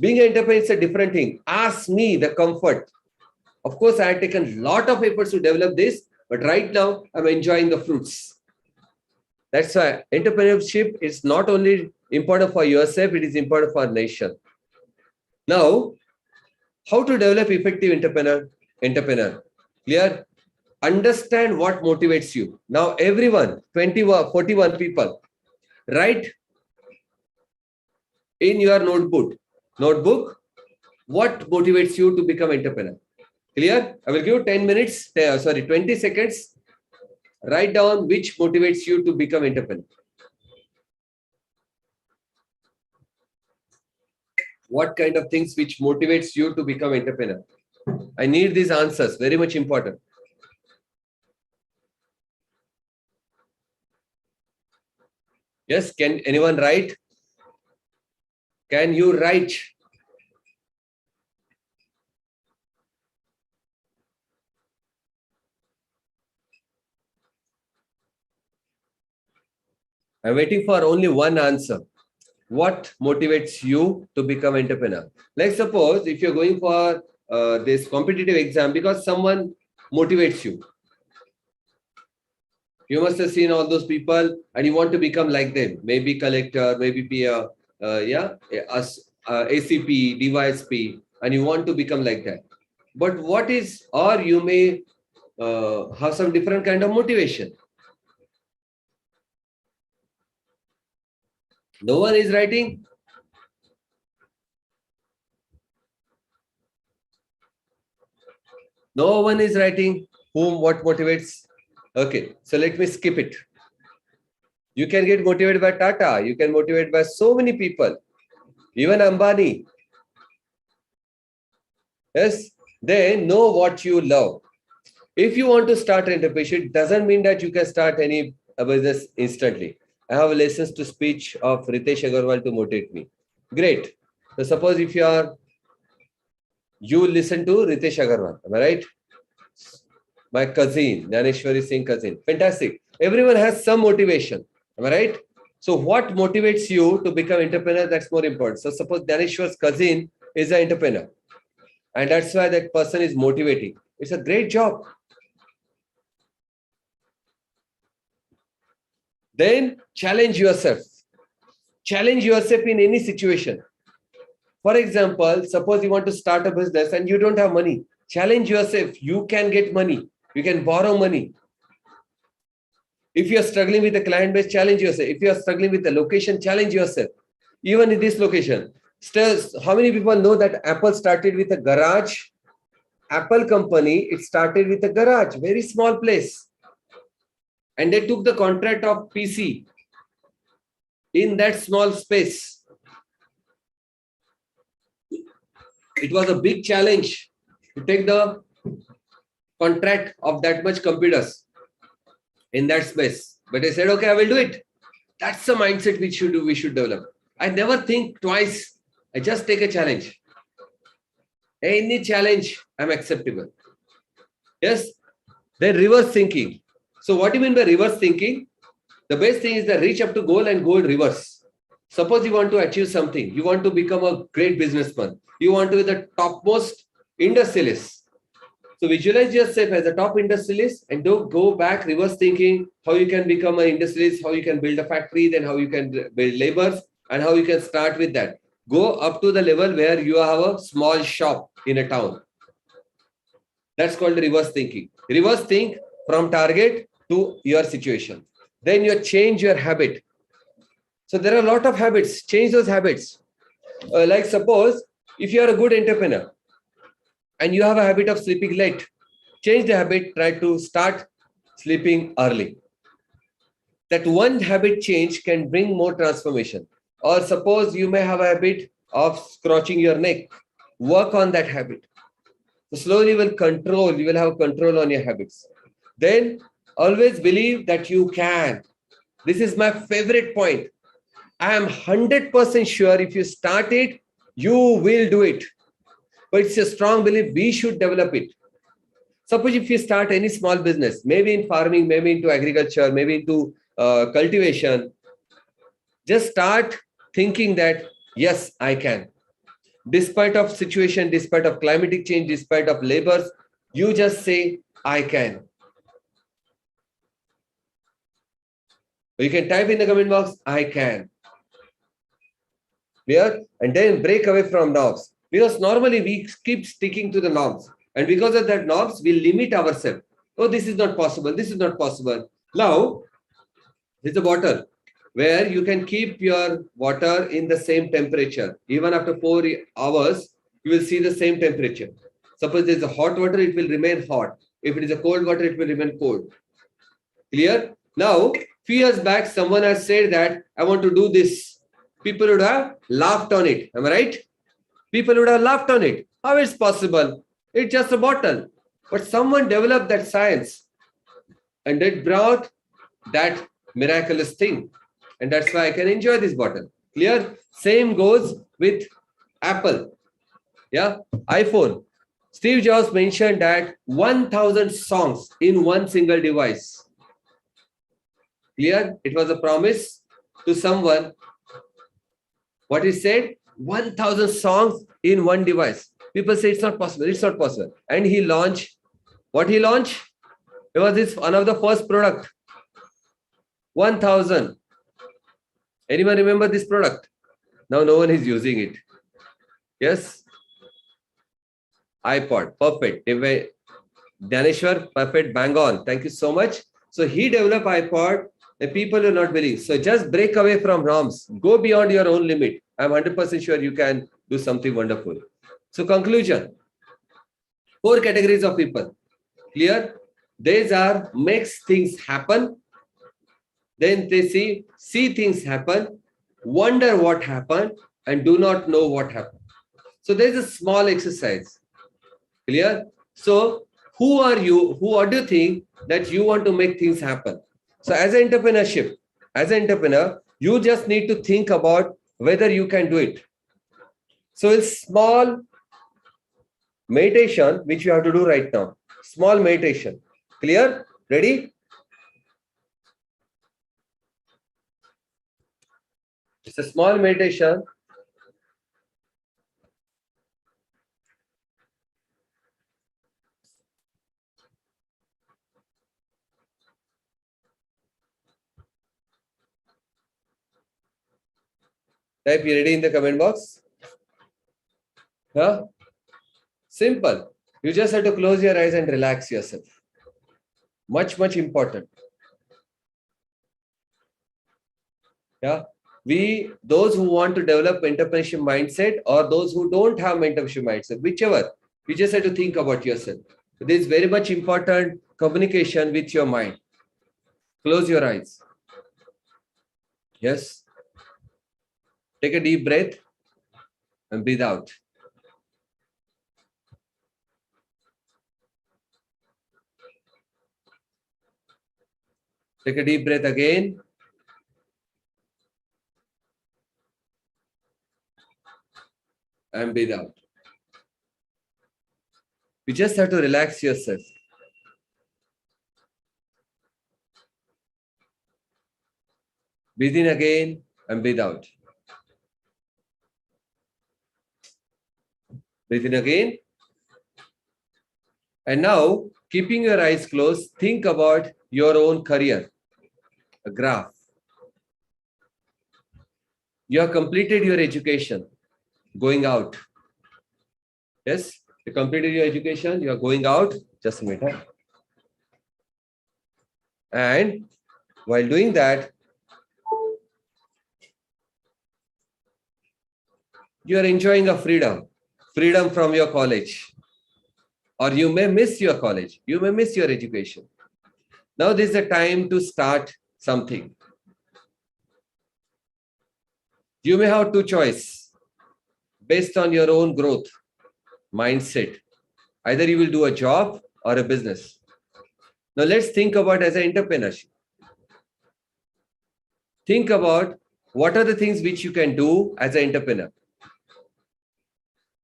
Being an entrepreneur is a different thing. Ask me the comfort. Of course, I have taken a lot of efforts to develop this, but right now I'm enjoying the fruits. That's why entrepreneurship is not only important for yourself, it is important for a nation. Now, how to develop effective entrepreneur? Clear? Understand what motivates you. Now, everyone, 41 people, write in your notebook, what motivates you to become entrepreneur? Clear? I will give you 10 minutes, 20 seconds. Write down which motivates you to become entrepreneur. What kind of things which motivates you to become entrepreneur? I need these answers, very much important. Yes, can anyone write? Can you write? I'm waiting for only one answer. What motivates you to become entrepreneur? Like suppose if you're going for this competitive exam because someone motivates you. You must have seen all those people and you want to become like them. Maybe collector, maybe be a, ACP, DYSP, and you want to become like that. But what is, or you may have some different kind of motivation. No one is writing. No one is writing whom what motivates. Okay, so let me skip it. You can get motivated by Tata. You can motivate by so many people. Even Ambani. Yes, they know what you love. If you want to start entrepreneurship, it doesn't mean that you can start any business instantly. I have lessons to speech of Ritesh Agarwal to motivate me. Great. So suppose if you listen to Ritesh Agarwal, am I right? My cousin, Dhaneshwari Singh cousin. Fantastic. Everyone has some motivation. Am I right? So what motivates you to become entrepreneur? That's more important. So suppose Dhaneshwar's cousin is an entrepreneur. And that's why that person is motivating. It's a great job. Then challenge yourself. Challenge yourself in any situation. For example, suppose you want to start a business and you don't have money. Challenge yourself. You can get money. You can borrow money. If you are struggling with a client base, challenge yourself. If you are struggling with the location, challenge yourself. Even in this location. Still, how many people know that Apple started with a garage? Apple company, it started with a garage, very small place. And they took the contract of PC in that small space. It was a big challenge to take the contract of that much computers in that space. But I said, okay, I will do it. That's the mindset we should develop. I never think twice. I just take a challenge. Any challenge, I'm acceptable. Yes. Then reverse thinking. So what do you mean by reverse thinking? The best thing is that reach up to goal and go in reverse. Suppose you want to achieve something. You want to become a great businessman. You want to be the topmost industrialist. So visualize yourself as a top industrialist and don't go back reverse thinking how you can become an industrialist, how you can build a factory, then how you can build laborers and how you can start with that. Go up to the level where you have a small shop in a town. That's called reverse thinking. Reverse think from target to your situation. Then you change your habit. So there are a lot of habits. Change those habits. Like suppose if you are a good entrepreneur and you have a habit of sleeping late, change the habit. Try to start sleeping early. That one habit change can bring more transformation. Or suppose you may have a habit of scratching your neck. Work on that habit. So slowly you will have control on your habits. Then always believe that you can. This is my favorite point. I am 100% sure if you start it, you will do it. But it's a strong belief, we should develop it. Suppose if you start any small business, maybe in farming, maybe into agriculture, maybe into cultivation, just start thinking that, yes, I can. Despite of situation, despite of climatic change, despite of labors, you just say, I can. You can type in the comment box, I can. Clear? And then break away from norms. Because normally we keep sticking to the norms. And because of that norms, we limit ourselves. Oh, this is not possible. This is not possible. Now, this is a bottle where you can keep your water in the same temperature. Even after 4 hours, you will see the same temperature. Suppose there is a hot water, it will remain hot. If it is a cold water, it will remain cold. Clear? Now, few years back, someone has said that I want to do this. People would have laughed on it. Am I right? People would have laughed on it. How is possible? It's just a bottle. But someone developed that science and it brought that miraculous thing. And that's why I can enjoy this bottle. Clear? Same goes with Apple. Yeah, iPhone. Steve Jobs mentioned that 1,000 songs in one single device. Clear? It was a promise to someone. What he said? 1,000 songs in one device. People say it's not possible. It's not possible. And he launched. What he launched? It was one of the first product. 1,000. Anyone remember this product? Now no one is using it. Yes? iPod. Perfect. Dhaneshwar, perfect. Bang on. Thank you so much. So he developed iPod. The people will not believe. So just break away from norms. Go beyond your own limit. I'm 100% sure you can do something wonderful. So conclusion. 4 categories of people. Clear? These are makes things happen. Then they see things happen, wonder what happened, and do not know what happened. So there's a small exercise. Clear? So who are you? What do you think that you want to make things happen? So as an entrepreneur, you just need to think about whether you can do it. So it's small meditation, which you have to do right now. Small meditation. Clear? Ready? It's a small meditation. Type you ready in the comment box. Huh? Simple. You just have to close your eyes and relax yourself. Much important. Yeah. Those who want to develop entrepreneurship mindset or those who don't have entrepreneurship mindset, whichever, you just have to think about yourself. This is very much important communication with your mind. Close your eyes. Yes. Take a deep breath and breathe out. Take a deep breath again. And breathe out. You just have to relax yourself. Breathe in again and breathe out. Breathe in again. And now, keeping your eyes closed, think about your own career. A graph. You have completed your education, going out. Yes, you completed your education, you are going out. Just a minute. And while doing that, you are enjoying a freedom from your college. Or you may miss your college. You may miss your education. Now this is the time to start something. You may have 2 choices based on your own growth mindset. Either you will do a job or a business. Now let's think about as an entrepreneurship. Think about what are the things which you can do as an entrepreneur.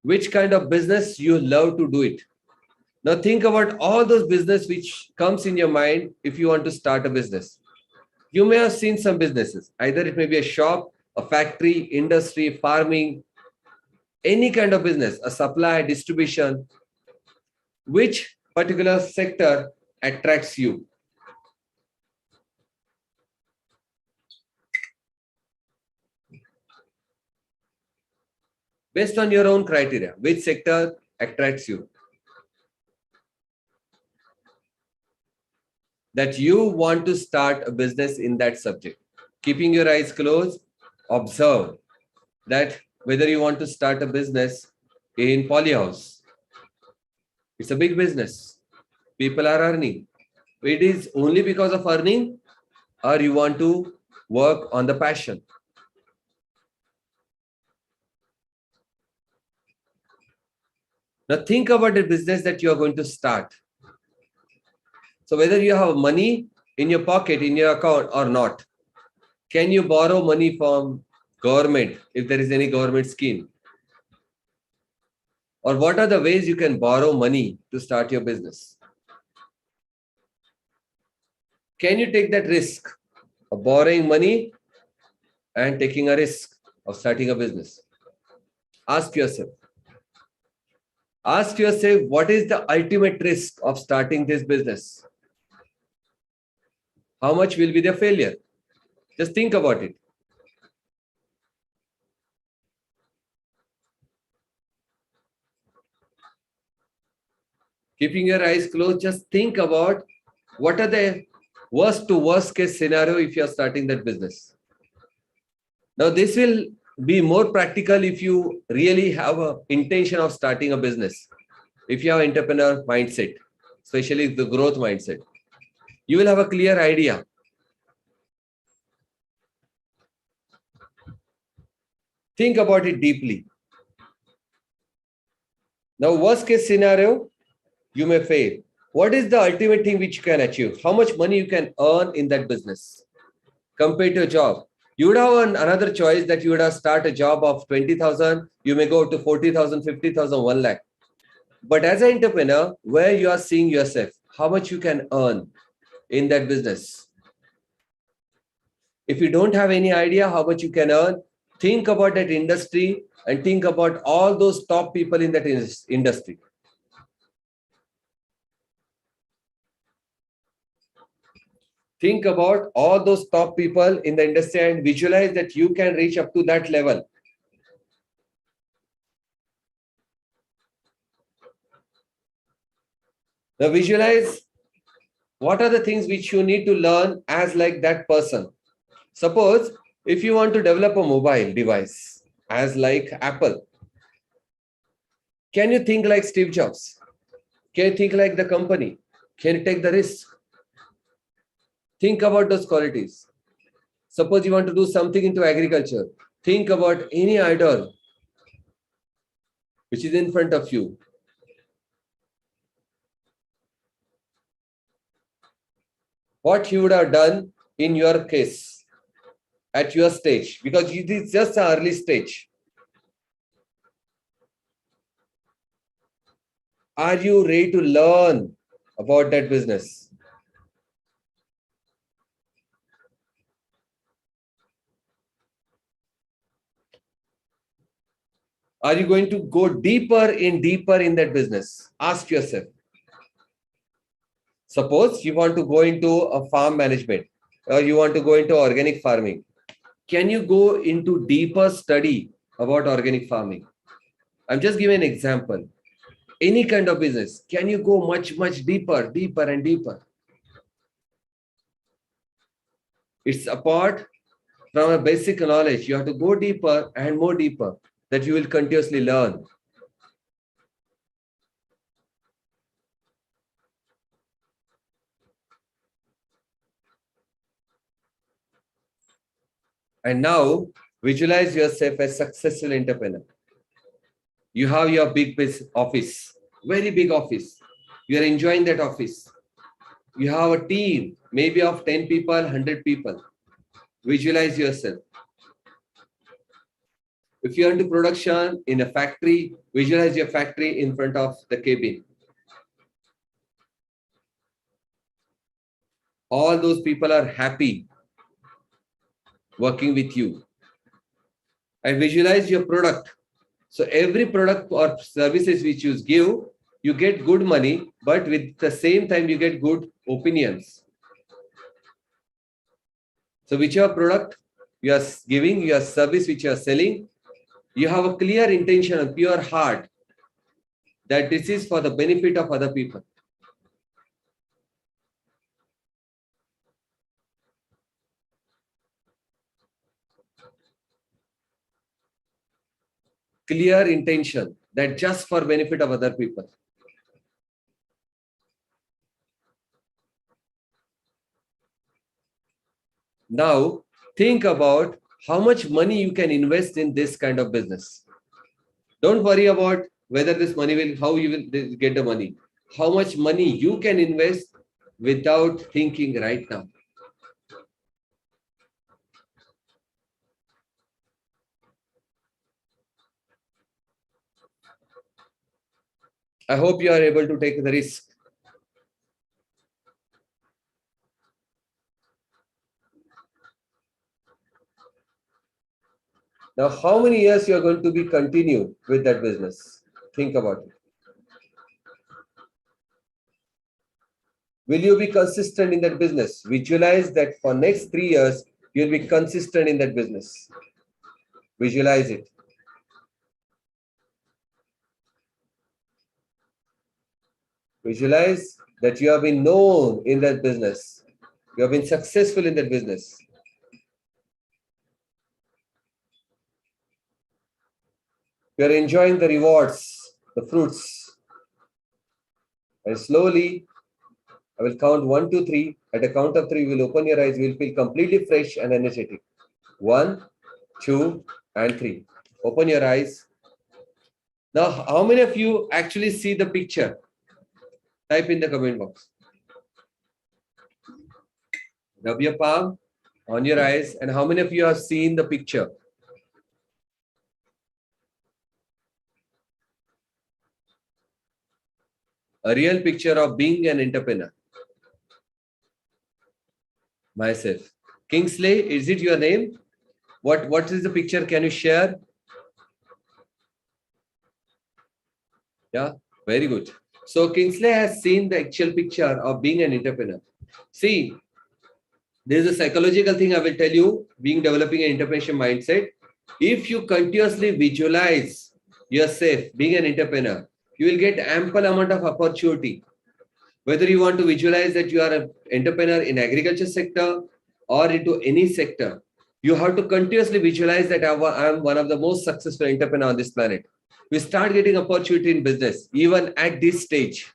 Which kind of business you love to do it. Now think about all those business which comes in your mind if you want to start a business. You may have seen some businesses. Either it may be a shop, a factory, industry, farming, any kind of business, a supply, distribution. Which particular sector attracts you? Based on your own criteria, which sector attracts you? That you want to start a business in that subject. Keeping your eyes closed, observe that whether you want to start a business in polyhouse. It's a big business. People are earning. It is only because of earning, or you want to work on the passion. Now think about the business that you are going to start. So whether you have money in your pocket, in your account or not, can you borrow money from government if there is any government scheme? Or what are the ways you can borrow money to start your business? Can you take that risk of borrowing money and taking a risk of starting a business? Ask yourself. Ask yourself, what is the ultimate risk of starting this business? How much will be the failure? Just think about it. Keeping your eyes closed, just think about what are the worst to worst case scenario if you are starting that business. Now, this will be more practical if you really have a intention of starting a business. If you have entrepreneur mindset, especially the growth mindset, you will have a clear idea. Think about it deeply. Now, worst case scenario, you may fail. What is the ultimate thing which you can achieve? How much money you can earn in that business compared to a job? You would have another choice that you would have start a job of 20,000. You may go to 40,000, 50,000, 1 lakh. But as an entrepreneur, where you are seeing yourself, how much you can earn in that business. If you don't have any idea how much you can earn, think about that industry and think about all those top people in that industry. Think about all those top people in the industry and visualize that you can reach up to that level. Now visualize what are the things which you need to learn as like that person. Suppose if you want to develop a mobile device as like Apple, can you think like Steve Jobs? Can you think like the company? Can you take the risk? Think about those qualities. Suppose you want to do something into agriculture. Think about any idol which is in front of you. What you would have done in your case at your stage, because it is just an early stage. Are you ready to learn about that business? Are you going to go deeper in that business? Ask yourself. Suppose you want to go into a farm management or you want to go into organic farming. Can you go into deeper study about organic farming? I'm just giving an example. Any kind of business, can you go much, much deeper and deeper? It's apart from a basic knowledge. You have to go deeper and more deeper that you will continuously learn. And now visualize yourself as successful entrepreneur. You have your big office, very big office. You are enjoying that office. You have a team, maybe of 10 people, 100 people. Visualize yourself. If you are into production in a factory, visualize your factory in front of the cabin. All those people are happy working with you. And visualize your product. So every product or services which you give, you get good money, but with the same time, you get good opinions. So whichever product you are giving, your service which you are selling, you have a clear intention, a pure heart that this is for the benefit of other people. Clear intention that just for benefit of other people. Now think about how much money you can invest in this kind of business. Don't worry about whether this money will, how you will get the money. How much money you can invest without thinking right now. I hope you are able to take the risk. Now, how many years you are going to be continued with that business? Think about it. Will you be consistent in that business? Visualize that for next 3 years, You'll be consistent in that business. Visualize it. Visualize that you have been known in that business. You have been successful in that business. You are enjoying the rewards, the fruits. And slowly, I will count 1, 2, 3. At a count of 3, you will open your eyes. You will feel completely fresh and energetic. 1, 2, and 3. Open your eyes. Now, how many of you actually see the picture? Type in the comment box. Rub your palm on your eyes. And how many of you have seen the picture? A real picture of being an entrepreneur. Myself. Kingsley, is it your name? What is the picture? Can you share? Yeah, very good. So Kingsley has seen the actual picture of being an entrepreneur. See, there is a psychological thing I will tell you, being developing an entrepreneurship mindset. If you continuously visualize yourself being an entrepreneur, you will get ample amount of opportunity. Whether you want to visualize that you are an entrepreneur in agriculture sector or into any sector, you have to continuously visualize that I am one of the most successful entrepreneurs on this planet. We start getting opportunity in business, even at this stage.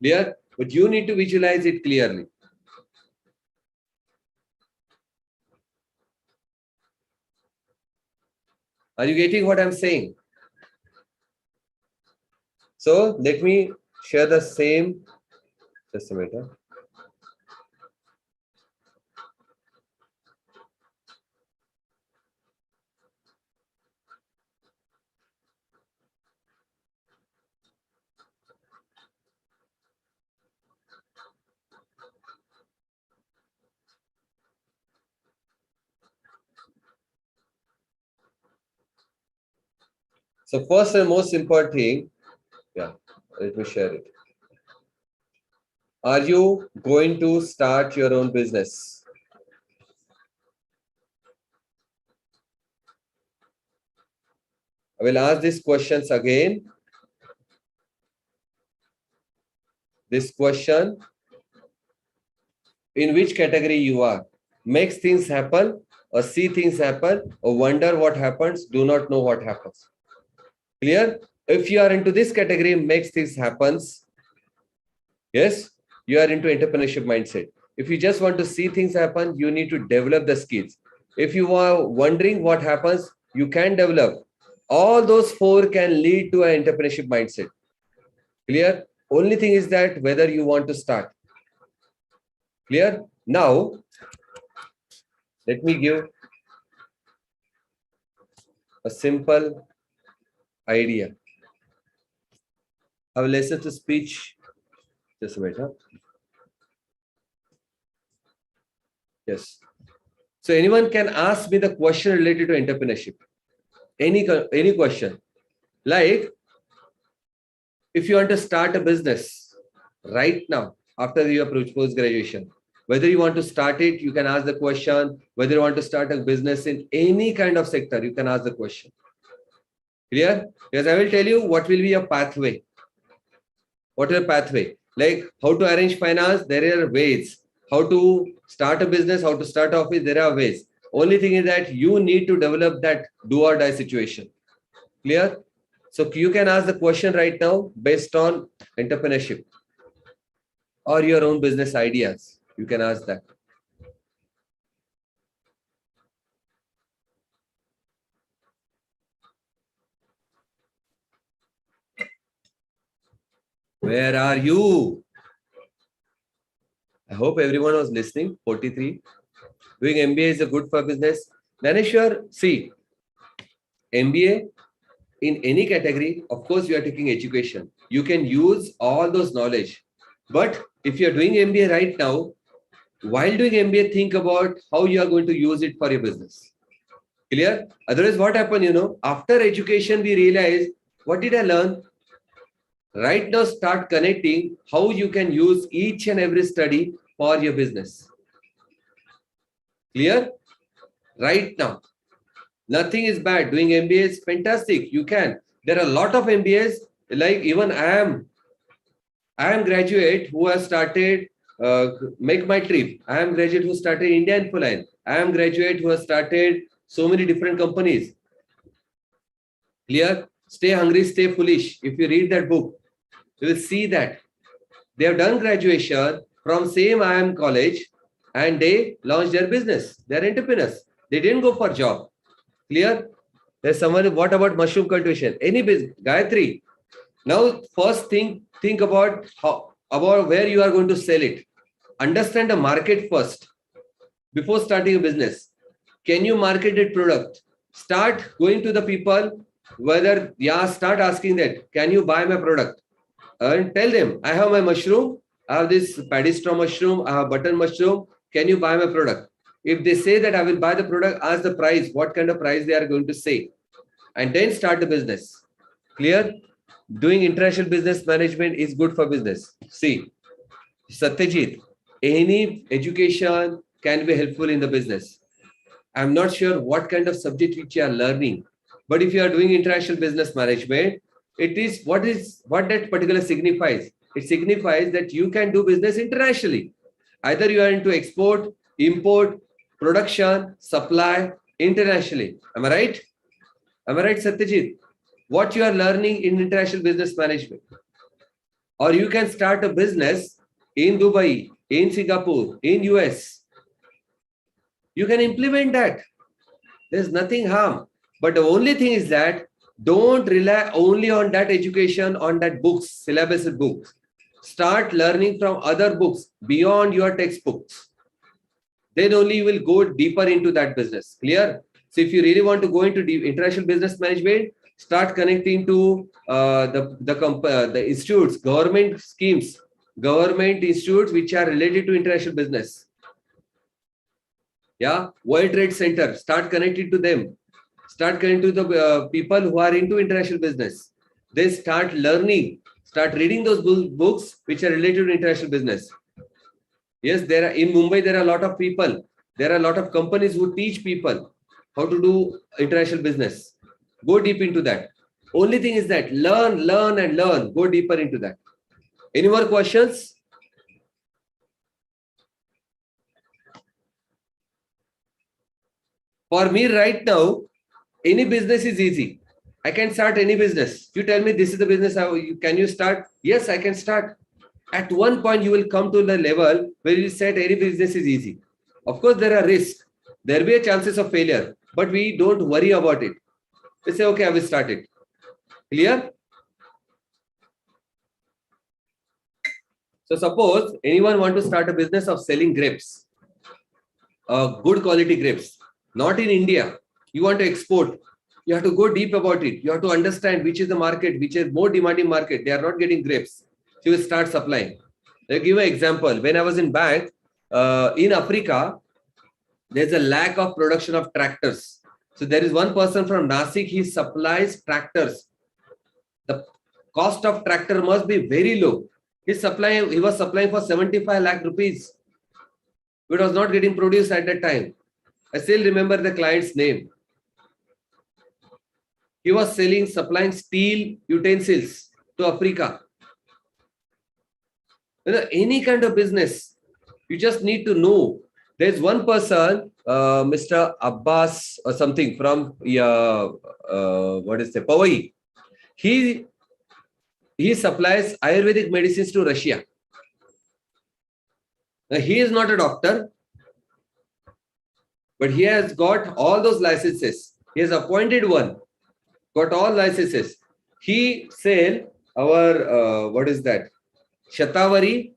Clear? But you need to visualize it clearly. Are you getting what I'm saying? So let me share the same. Just a minute. So first and most important thing, let me share it. Are you going to start your own business? I will ask these questions again. This question, in which category you are? Makes things happen, or see things happen, or wonder what happens, do not know what happens. Clear? If you are into this category, makes things happens, yes, you are into entrepreneurship mindset. If you just want to see things happen, you need to develop the skills. If you are wondering what happens, you can develop. All those 4 can lead to an entrepreneurship mindset. Clear? Only thing is that whether you want to start. Clear? Now, let me give a simple idea. I will listen to speech. Just a minute. Huh? Yes. So anyone can ask me the question related to entrepreneurship. Any question. Like, if you want to start a business right now, after you approach post-graduation, whether you want to start it, you can ask the question. Whether you want to start a business in any kind of sector, you can ask the question. Clear? Yes, I will tell you what will be a pathway. What is a pathway? Like how to arrange finance, there are ways. How to start a business, how to start office, there are ways. Only thing is that you need to develop that do or die situation. Clear? So you can ask the question right now based on entrepreneurship or your own business ideas. You can ask that. Where are you? I hope everyone was listening. 43. Doing MBA is a good for business. Naneshwar, see, MBA in any category, of course, you are taking education. You can use all those knowledge. But if you are doing MBA right now, while doing MBA, think about how you are going to use it for your business. Clear? Otherwise, what happened, after education, we realize, what did I learn? Right now, start connecting how you can use each and every study for your business. Clear? Right now. Nothing is bad. Doing MBA is fantastic. You can. There are a lot of MBAs. Like even I am graduate who has started Make My Trip. I am graduate who started India Infoline. I am graduate who has started so many different companies. Clear? Stay hungry, stay foolish. If you read that book, you will see that they have done graduation from same IIM college and they launched their business. They are entrepreneurs. They didn't go for job. Clear? There's someone, what about mushroom cultivation? Any business, Gayatri. Now, first think about about where you are going to sell it. Understand the market first before starting a business. Can you market that product? Start going to the people, start asking that, can you buy my product? And tell them, I have my mushroom, I have this paddy straw mushroom, I have button mushroom. Can you buy my product? If they say that I will buy the product, ask the price, what kind of price they are going to say. And then start the business. Clear? Doing international business management is good for business. See, Satyajit, any education can be helpful in the business. I'm not sure what kind of subject which you are learning, but if you are doing international business management, it is what that particular signifies. It signifies that you can do business internationally. Either you are into export, import, production, supply internationally. Am I right? Am I right, Satyajit? What you are learning in international business management. Or you can start a business in Dubai, in Singapore, in US. You can implement that. There's nothing harm. But the only thing is that don't rely only on that education, on that books, syllabus books. Start learning from other books beyond your textbooks. Then only you will go deeper into that business. Clear? So if you really want to go into international business management, start connecting to the institutes, government schemes, government institutes which are related to international business. Yeah, World Trade Center, start connecting to them. Start connecting to the people who are into international business. They start learning, start reading those books which are related to international business. Yes, there are in Mumbai, there are a lot of people. There are a lot of companies who teach people how to do international business. Go deep into that. Only thing is that learn, and learn. Go deeper into that. Any more questions? For me right now, any business is easy. I can start any business. You tell me this is the business, can you start? Yes, I can start. At one point, you will come to the level where you said any business is easy. Of course, there are risks. There will be a chances of failure, but we don't worry about it. We say, okay, I will start it. Clear? So suppose anyone want to start a business of selling grapes, good quality grapes, not in India. You want to export. You have to go deep about it. You have to understand which is the market, which is more demanding market. They are not getting grapes. So you will start supplying. I'll give an example. When I was in bank, in Africa, there's a lack of production of tractors. So there is one person from Nasik, he supplies tractors. The cost of tractor must be very low. He was supplying for 75 lakh rupees. It was not getting produced at that time. I still remember the client's name. He was supplying steel utensils to Africa. Any kind of business, you just need to know. There's one person, Mr. Abbas or something from Powai. He supplies Ayurvedic medicines to Russia. Now, he is not a doctor, but he has got all those licenses. He has appointed one, got all licenses. He sell our, Shatavari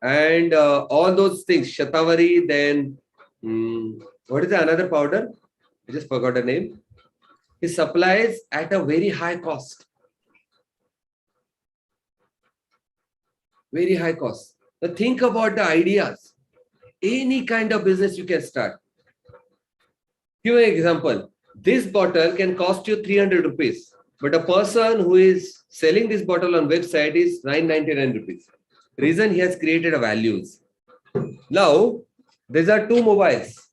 and all those things. Shatavari, then, what is the another powder? I just forgot the name. He supplies at a very high cost. Very high cost. Now think about the ideas. Any kind of business you can start. Give an example. This bottle can cost you 300 rupees. But a person who is selling this bottle on website is 999 rupees. Reason, he has created a values. Now, these are two mobiles.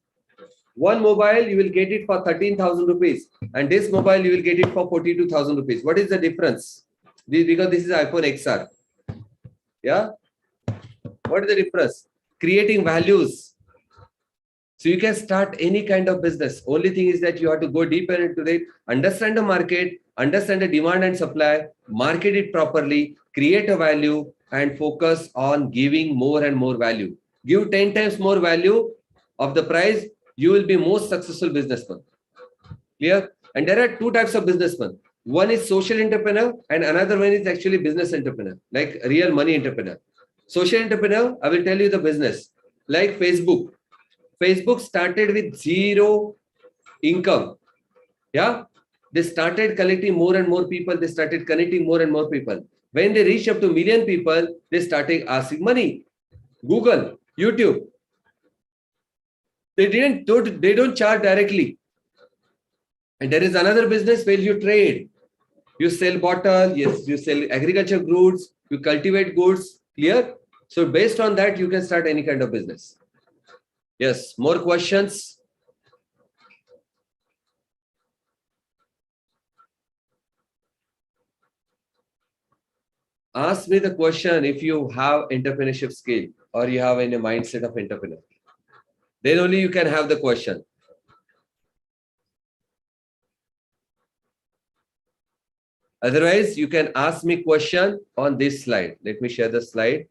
One mobile, you will get it for 13,000 rupees. And this mobile, you will get it for 42,000 rupees. What is the difference? Because this is iPhone XR. Yeah. What is the difference? Creating values. So you can start any kind of business. Only thing is that you have to go deeper into it, understand the market, understand the demand and supply, market it properly, create a value, and focus on giving more and more value. Give 10 times more value of the price, you will be most successful businessman. Clear? And there are two types of businessmen. One is social entrepreneur and another one is actually business entrepreneur, like real money entrepreneur. Social entrepreneur, I will tell you the business. Like Facebook. Facebook started with zero income. Yeah. They started collecting more and more people. They started connecting more and more people. When they reached up to million people, they started asking money. Google, YouTube. They don't charge directly. And there is another business where you trade. You sell bottle, yes, you sell agriculture goods, you cultivate goods. Clear? So based on that, you can start any kind of business. Yes, more questions? Ask me the question if you have entrepreneurship skill or you have any mindset of entrepreneur. Then only you can have the question. Otherwise, you can ask me question on this slide. Let me share the slide.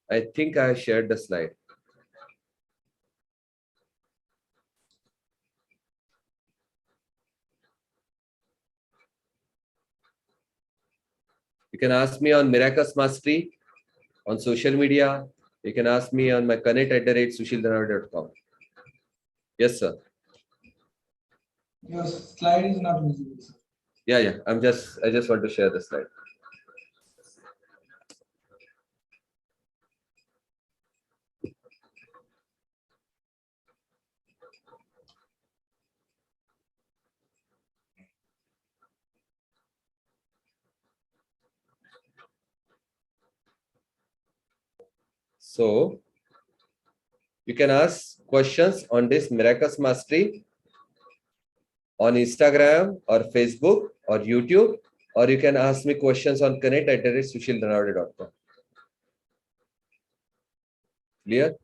I think I shared the slide. You can ask me on Miraculous Mastery, on social media. You can ask me on my connect@sushildhanawde.com. Yes, sir. Your slide is not visible, sir. Yeah. I just want to share the slide. So you can ask questions on this Miraculous Mastery on Instagram or Facebook or YouTube, or you can ask me questions on connect@sushildhanawde.com. Clear?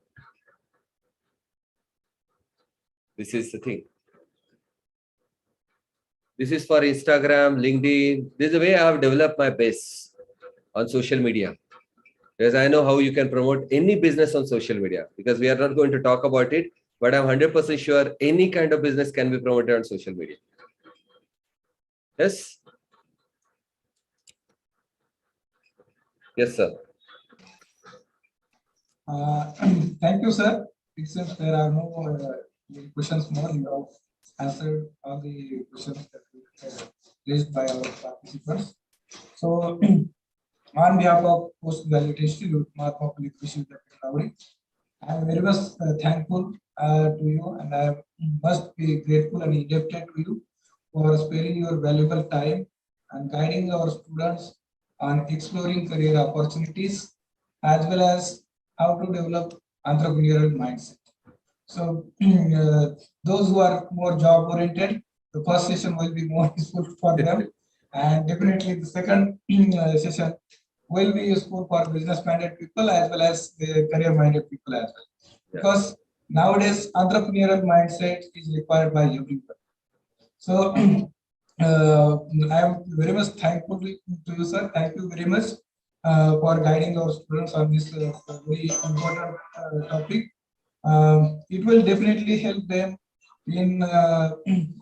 This is the thing. This is for Instagram, LinkedIn. This is the way I have developed my base on social media. Because I know how you can promote any business on social media. Because we are not going to talk about it, but I'm 100% sure any kind of business can be promoted on social media. Yes? Yes, sir. Thank you, sir. It seems there are no questions more. You have answered all the questions that raised by our participants. So, on behalf of Postgraduate Institute, Mahatma Phule Sushil Dhanawde, I am very much thankful to you, and I must be grateful and indebted to you for sparing your valuable time and guiding our students on exploring career opportunities as well as how to develop entrepreneurial mindset. So those who are more job oriented, the first session will be more useful for them, and definitely the second session will be useful for business minded people as well as career minded people as well. Because nowadays entrepreneurial mindset is required by everyone. So I am very much thankful to you, sir. Thank you very much for guiding our students on this very important topic. It will definitely help them in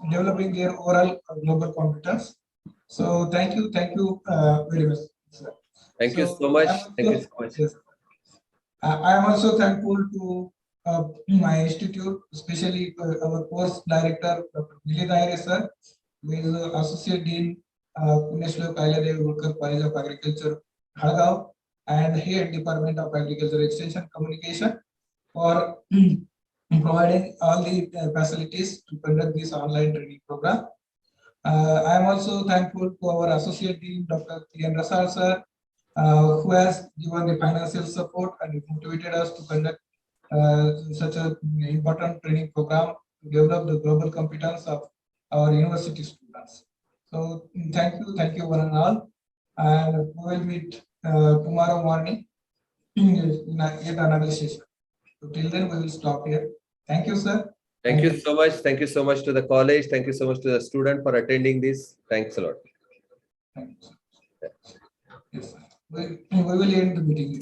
developing their oral global competence. So thank you very much, sir. Thank you so much. Thank you so much. Yes, I am also thankful to my institute, especially our course director, Dr. Dilip Daire, sir, who is Associate Dean, Puneshlo Kailadev Rulkar College of Agriculture, Halgaon, and Head Department of Agriculture Extension Communication for providing all the facilities to conduct this online training program. I am also thankful to our Associate Dean, Dr. T.N. Rasal, sir, who has given the financial support and motivated us to conduct such an important training program to develop the global competence of our university students. So thank you one and all, and we will meet tomorrow morning in yet another session. So till then, we will stop here. Thank you, sir. Thank you so much. Thank you so much to the college. Thank you so much to the student for attending this. Thanks a lot. Thank you, sir. Yes, sir. We will end the meeting.